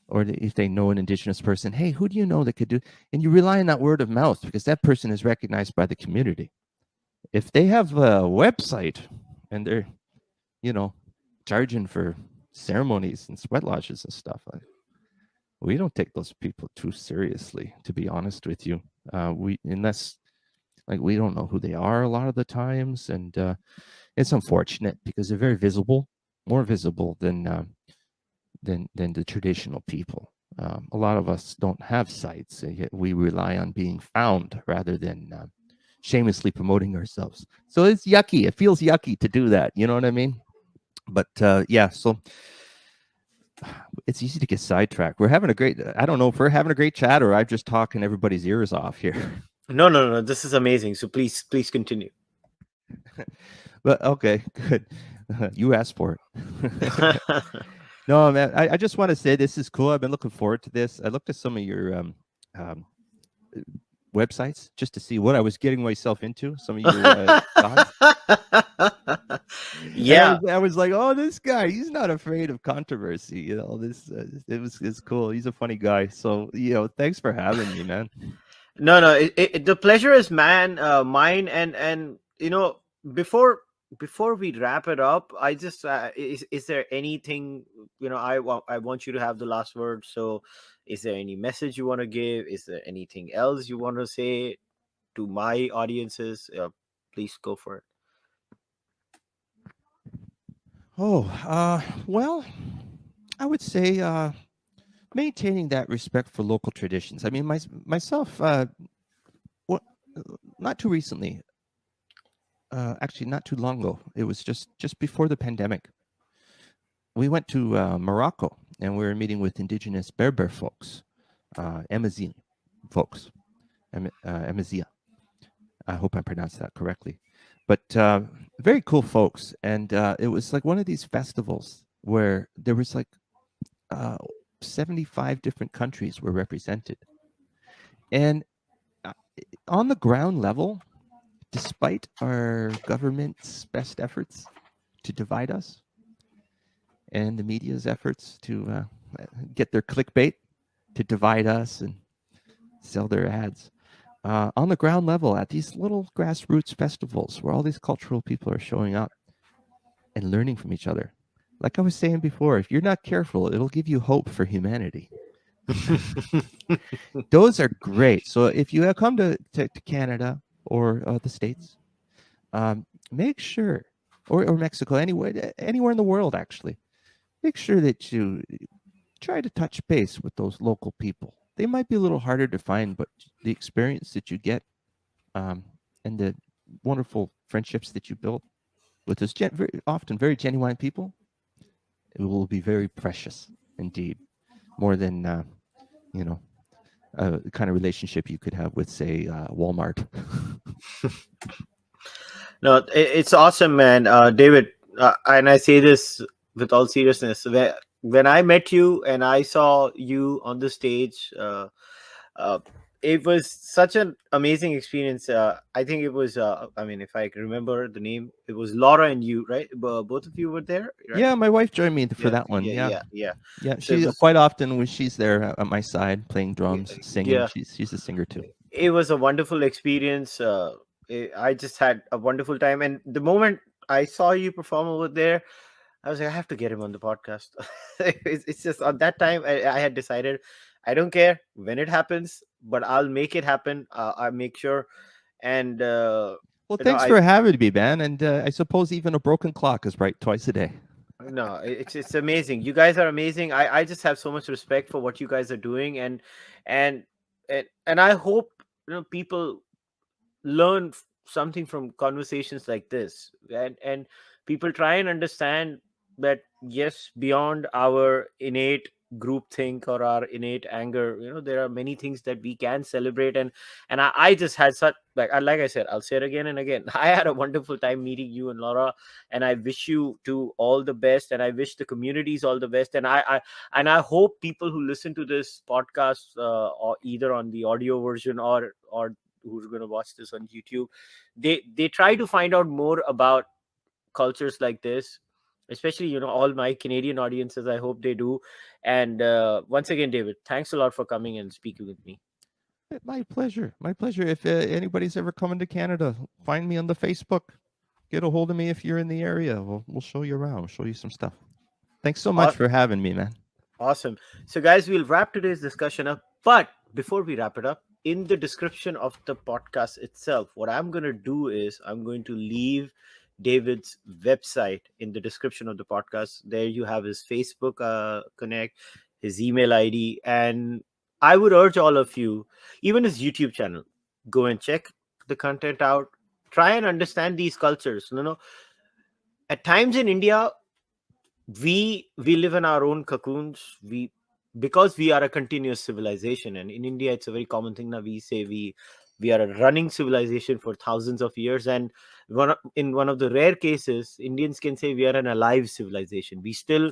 [SPEAKER 2] or if they know an Indigenous person, hey, who do you know that could do? And you rely on that word of mouth because that person is recognized by the community. If they have a website and they're, you know, charging for ceremonies and sweat lodges and stuff, we don't take those people too seriously, to be honest with you. We unless like we don't know who they are a lot of the times, and it's unfortunate because they're very visible, more visible than the traditional people. A lot of us don't have sites, yet we rely on being found rather than shamelessly promoting ourselves. So it's yucky. It feels yucky to do that. You know what I mean? But yeah, so it's easy to get sidetracked. We're having a great, I don't know if we're having a great chat or I'm just talking everybody's ears off here.
[SPEAKER 1] No, no, no. This is amazing. So please, please continue.
[SPEAKER 2] But okay, good. You asked for it. No, man, I just want to say this is cool. I've been looking forward to this. I looked at some of your um, websites just to see what I was getting myself into. Some of your thoughts. And
[SPEAKER 1] Yeah.
[SPEAKER 2] I was like, oh, this guy, he's not afraid of controversy. You know, it's cool. He's a funny guy. So thanks for having me, man.
[SPEAKER 1] No, no. The pleasure is mine. And before before we wrap it up, I just is there anything I want you to have the last word. So, is there any message you want to give? Is there anything else you want to say to my audiences? Please go for it.
[SPEAKER 2] Oh, well, I would say maintaining that respect for local traditions. I mean, myself, well, not too recently, actually, not too long ago. It was just before the pandemic. We went to Morocco, and we were meeting with Indigenous Berber folks, Amazigh folks, Amazigh. I hope I pronounced that correctly. But very cool folks, and it was like one of these festivals where there was like 75 different countries were represented, and uh, on the ground level, despite our government's best efforts to divide us and the media's efforts to get their clickbait to divide us and sell their ads, on the ground level at these little grassroots festivals where all these cultural people are showing up and learning from each other. Like I was saying before, if you're not careful, it'll give you hope for humanity. Those are great. So if you have come to Canada or the States, make sure, or Mexico, anywhere in the world, actually, make sure that you try to touch base with those local people. They might be a little harder to find, but the experience that you get and the wonderful friendships that you build with those very, often very genuine people, it will be very precious indeed, more than the kind of relationship you could have with, say, Walmart.
[SPEAKER 1] No, it's awesome, man. David, and I say this with all seriousness. When I met you and I saw you on the stage, uh, it was such an amazing experience. I think it was, I mean, if I can remember the name, it was Laura and you, right? Both of you were there, right?
[SPEAKER 2] Yeah, my wife joined me for
[SPEAKER 1] Yeah,
[SPEAKER 2] that one.
[SPEAKER 1] yeah,
[SPEAKER 2] Yeah,
[SPEAKER 1] yeah, yeah.
[SPEAKER 2] yeah.
[SPEAKER 1] So it
[SPEAKER 2] She
[SPEAKER 1] was,
[SPEAKER 2] quite often when she's there at my side playing drums, singing.
[SPEAKER 1] yeah,
[SPEAKER 2] She's a singer too.
[SPEAKER 1] it was a wonderful experience. I just had a wonderful time, and the moment I saw you perform over there, I was like, I have to get him on the podcast. It's just at that time I had decided, I don't care when it happens, but I'll make it happen. I'll make sure, and
[SPEAKER 2] Well,
[SPEAKER 1] you know,
[SPEAKER 2] thanks
[SPEAKER 1] I
[SPEAKER 2] for having me, man. And I suppose even a broken clock is right twice a day.
[SPEAKER 1] no, it's amazing. You guys are amazing. I just have so much respect for what you guys are doing, and and I hope. people learn something from conversations like this, and people try and understand that yes, beyond our innate groupthink or our innate anger, there are many things that we can celebrate. And I just had such, like I said, I'll say it again and again, I had a wonderful time meeting you and Laura, and I wish you to all the best, and I wish the communities all the best. And I hope people who listen to this podcast, or either on the audio version or who's going to watch this on YouTube, they try to find out more about cultures like this, especially all my Canadian audiences. I hope they do. And once again, David, thanks a lot for coming and speaking with me.
[SPEAKER 2] My pleasure. My pleasure. If anybody's ever coming to Canada, find me on the Facebook. Get a hold of me if you're in the area. We'll show you around. We'll show you some stuff. Thanks so much for having me, man.
[SPEAKER 1] Awesome. So, guys, we'll wrap today's discussion up. But before we wrap it up, in the description of the podcast itself, what I'm going to do is I'm going to leave David's website in the description of the podcast. There you have his Facebook connect, his email ID, and I would urge all of you, even his YouTube channel, go and check the content out. Try and understand these cultures. At times in India, we live in our own cocoons, because we are a continuous civilization, and in India it's a very common thing. Now we say we are a running civilization for thousands of years, and in one of the rare cases, Indians can say we are an alive civilization. We still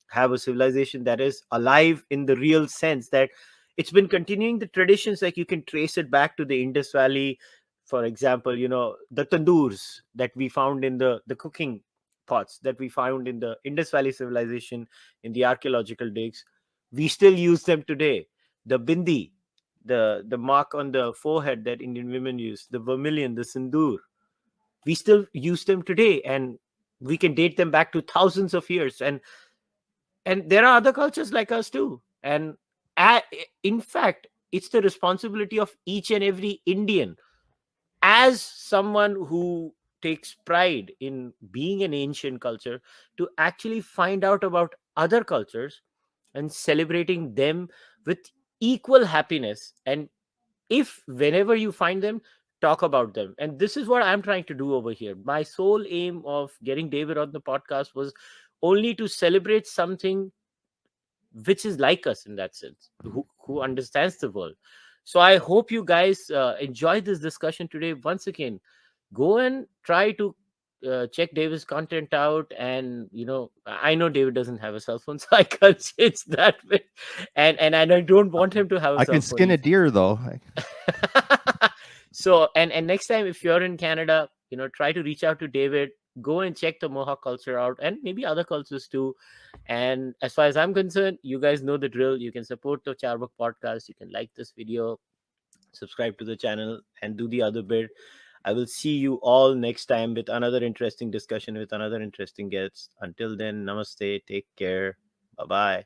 [SPEAKER 1] have a civilization that is alive in the real sense, that it's been continuing the traditions. Like, you can trace it back to the Indus Valley, for example. The tandoors that we found in the cooking pots that we found in the Indus Valley civilization, in the archaeological digs, we still use them today. The bindi, the mark on the forehead that Indian women use, the vermilion, the sindoor, we still use them today, and we can date them back to thousands of years. And there are other cultures like us too. And a in fact, it's the responsibility of each and every Indian, as someone who takes pride in being an ancient culture, to actually find out about other cultures and celebrating them with equal happiness. And if whenever you find them, talk about them. And this is what I'm trying to do over here. My sole aim of getting David on the podcast was only to celebrate something which is like us, in that sense, who understands the world. So I hope you guys enjoyed this discussion today. Once again, go and try to check David's content out. And I know David doesn't have a cell phone, so I can't change that bit. And I don't want him to have a
[SPEAKER 2] I
[SPEAKER 1] cell
[SPEAKER 2] can
[SPEAKER 1] phone
[SPEAKER 2] skin a deer though.
[SPEAKER 1] So, and next time if you're in Canada, try to reach out to David. Go and check the Mohawk culture out, and maybe other cultures too. And as far as I'm concerned, you guys know the drill. You can support the Cārvāka podcast. You can like this video, subscribe to the channel, and do the other bit. I will see you all next time with another interesting discussion with another interesting guest. Until then, namaste, take care, bye bye.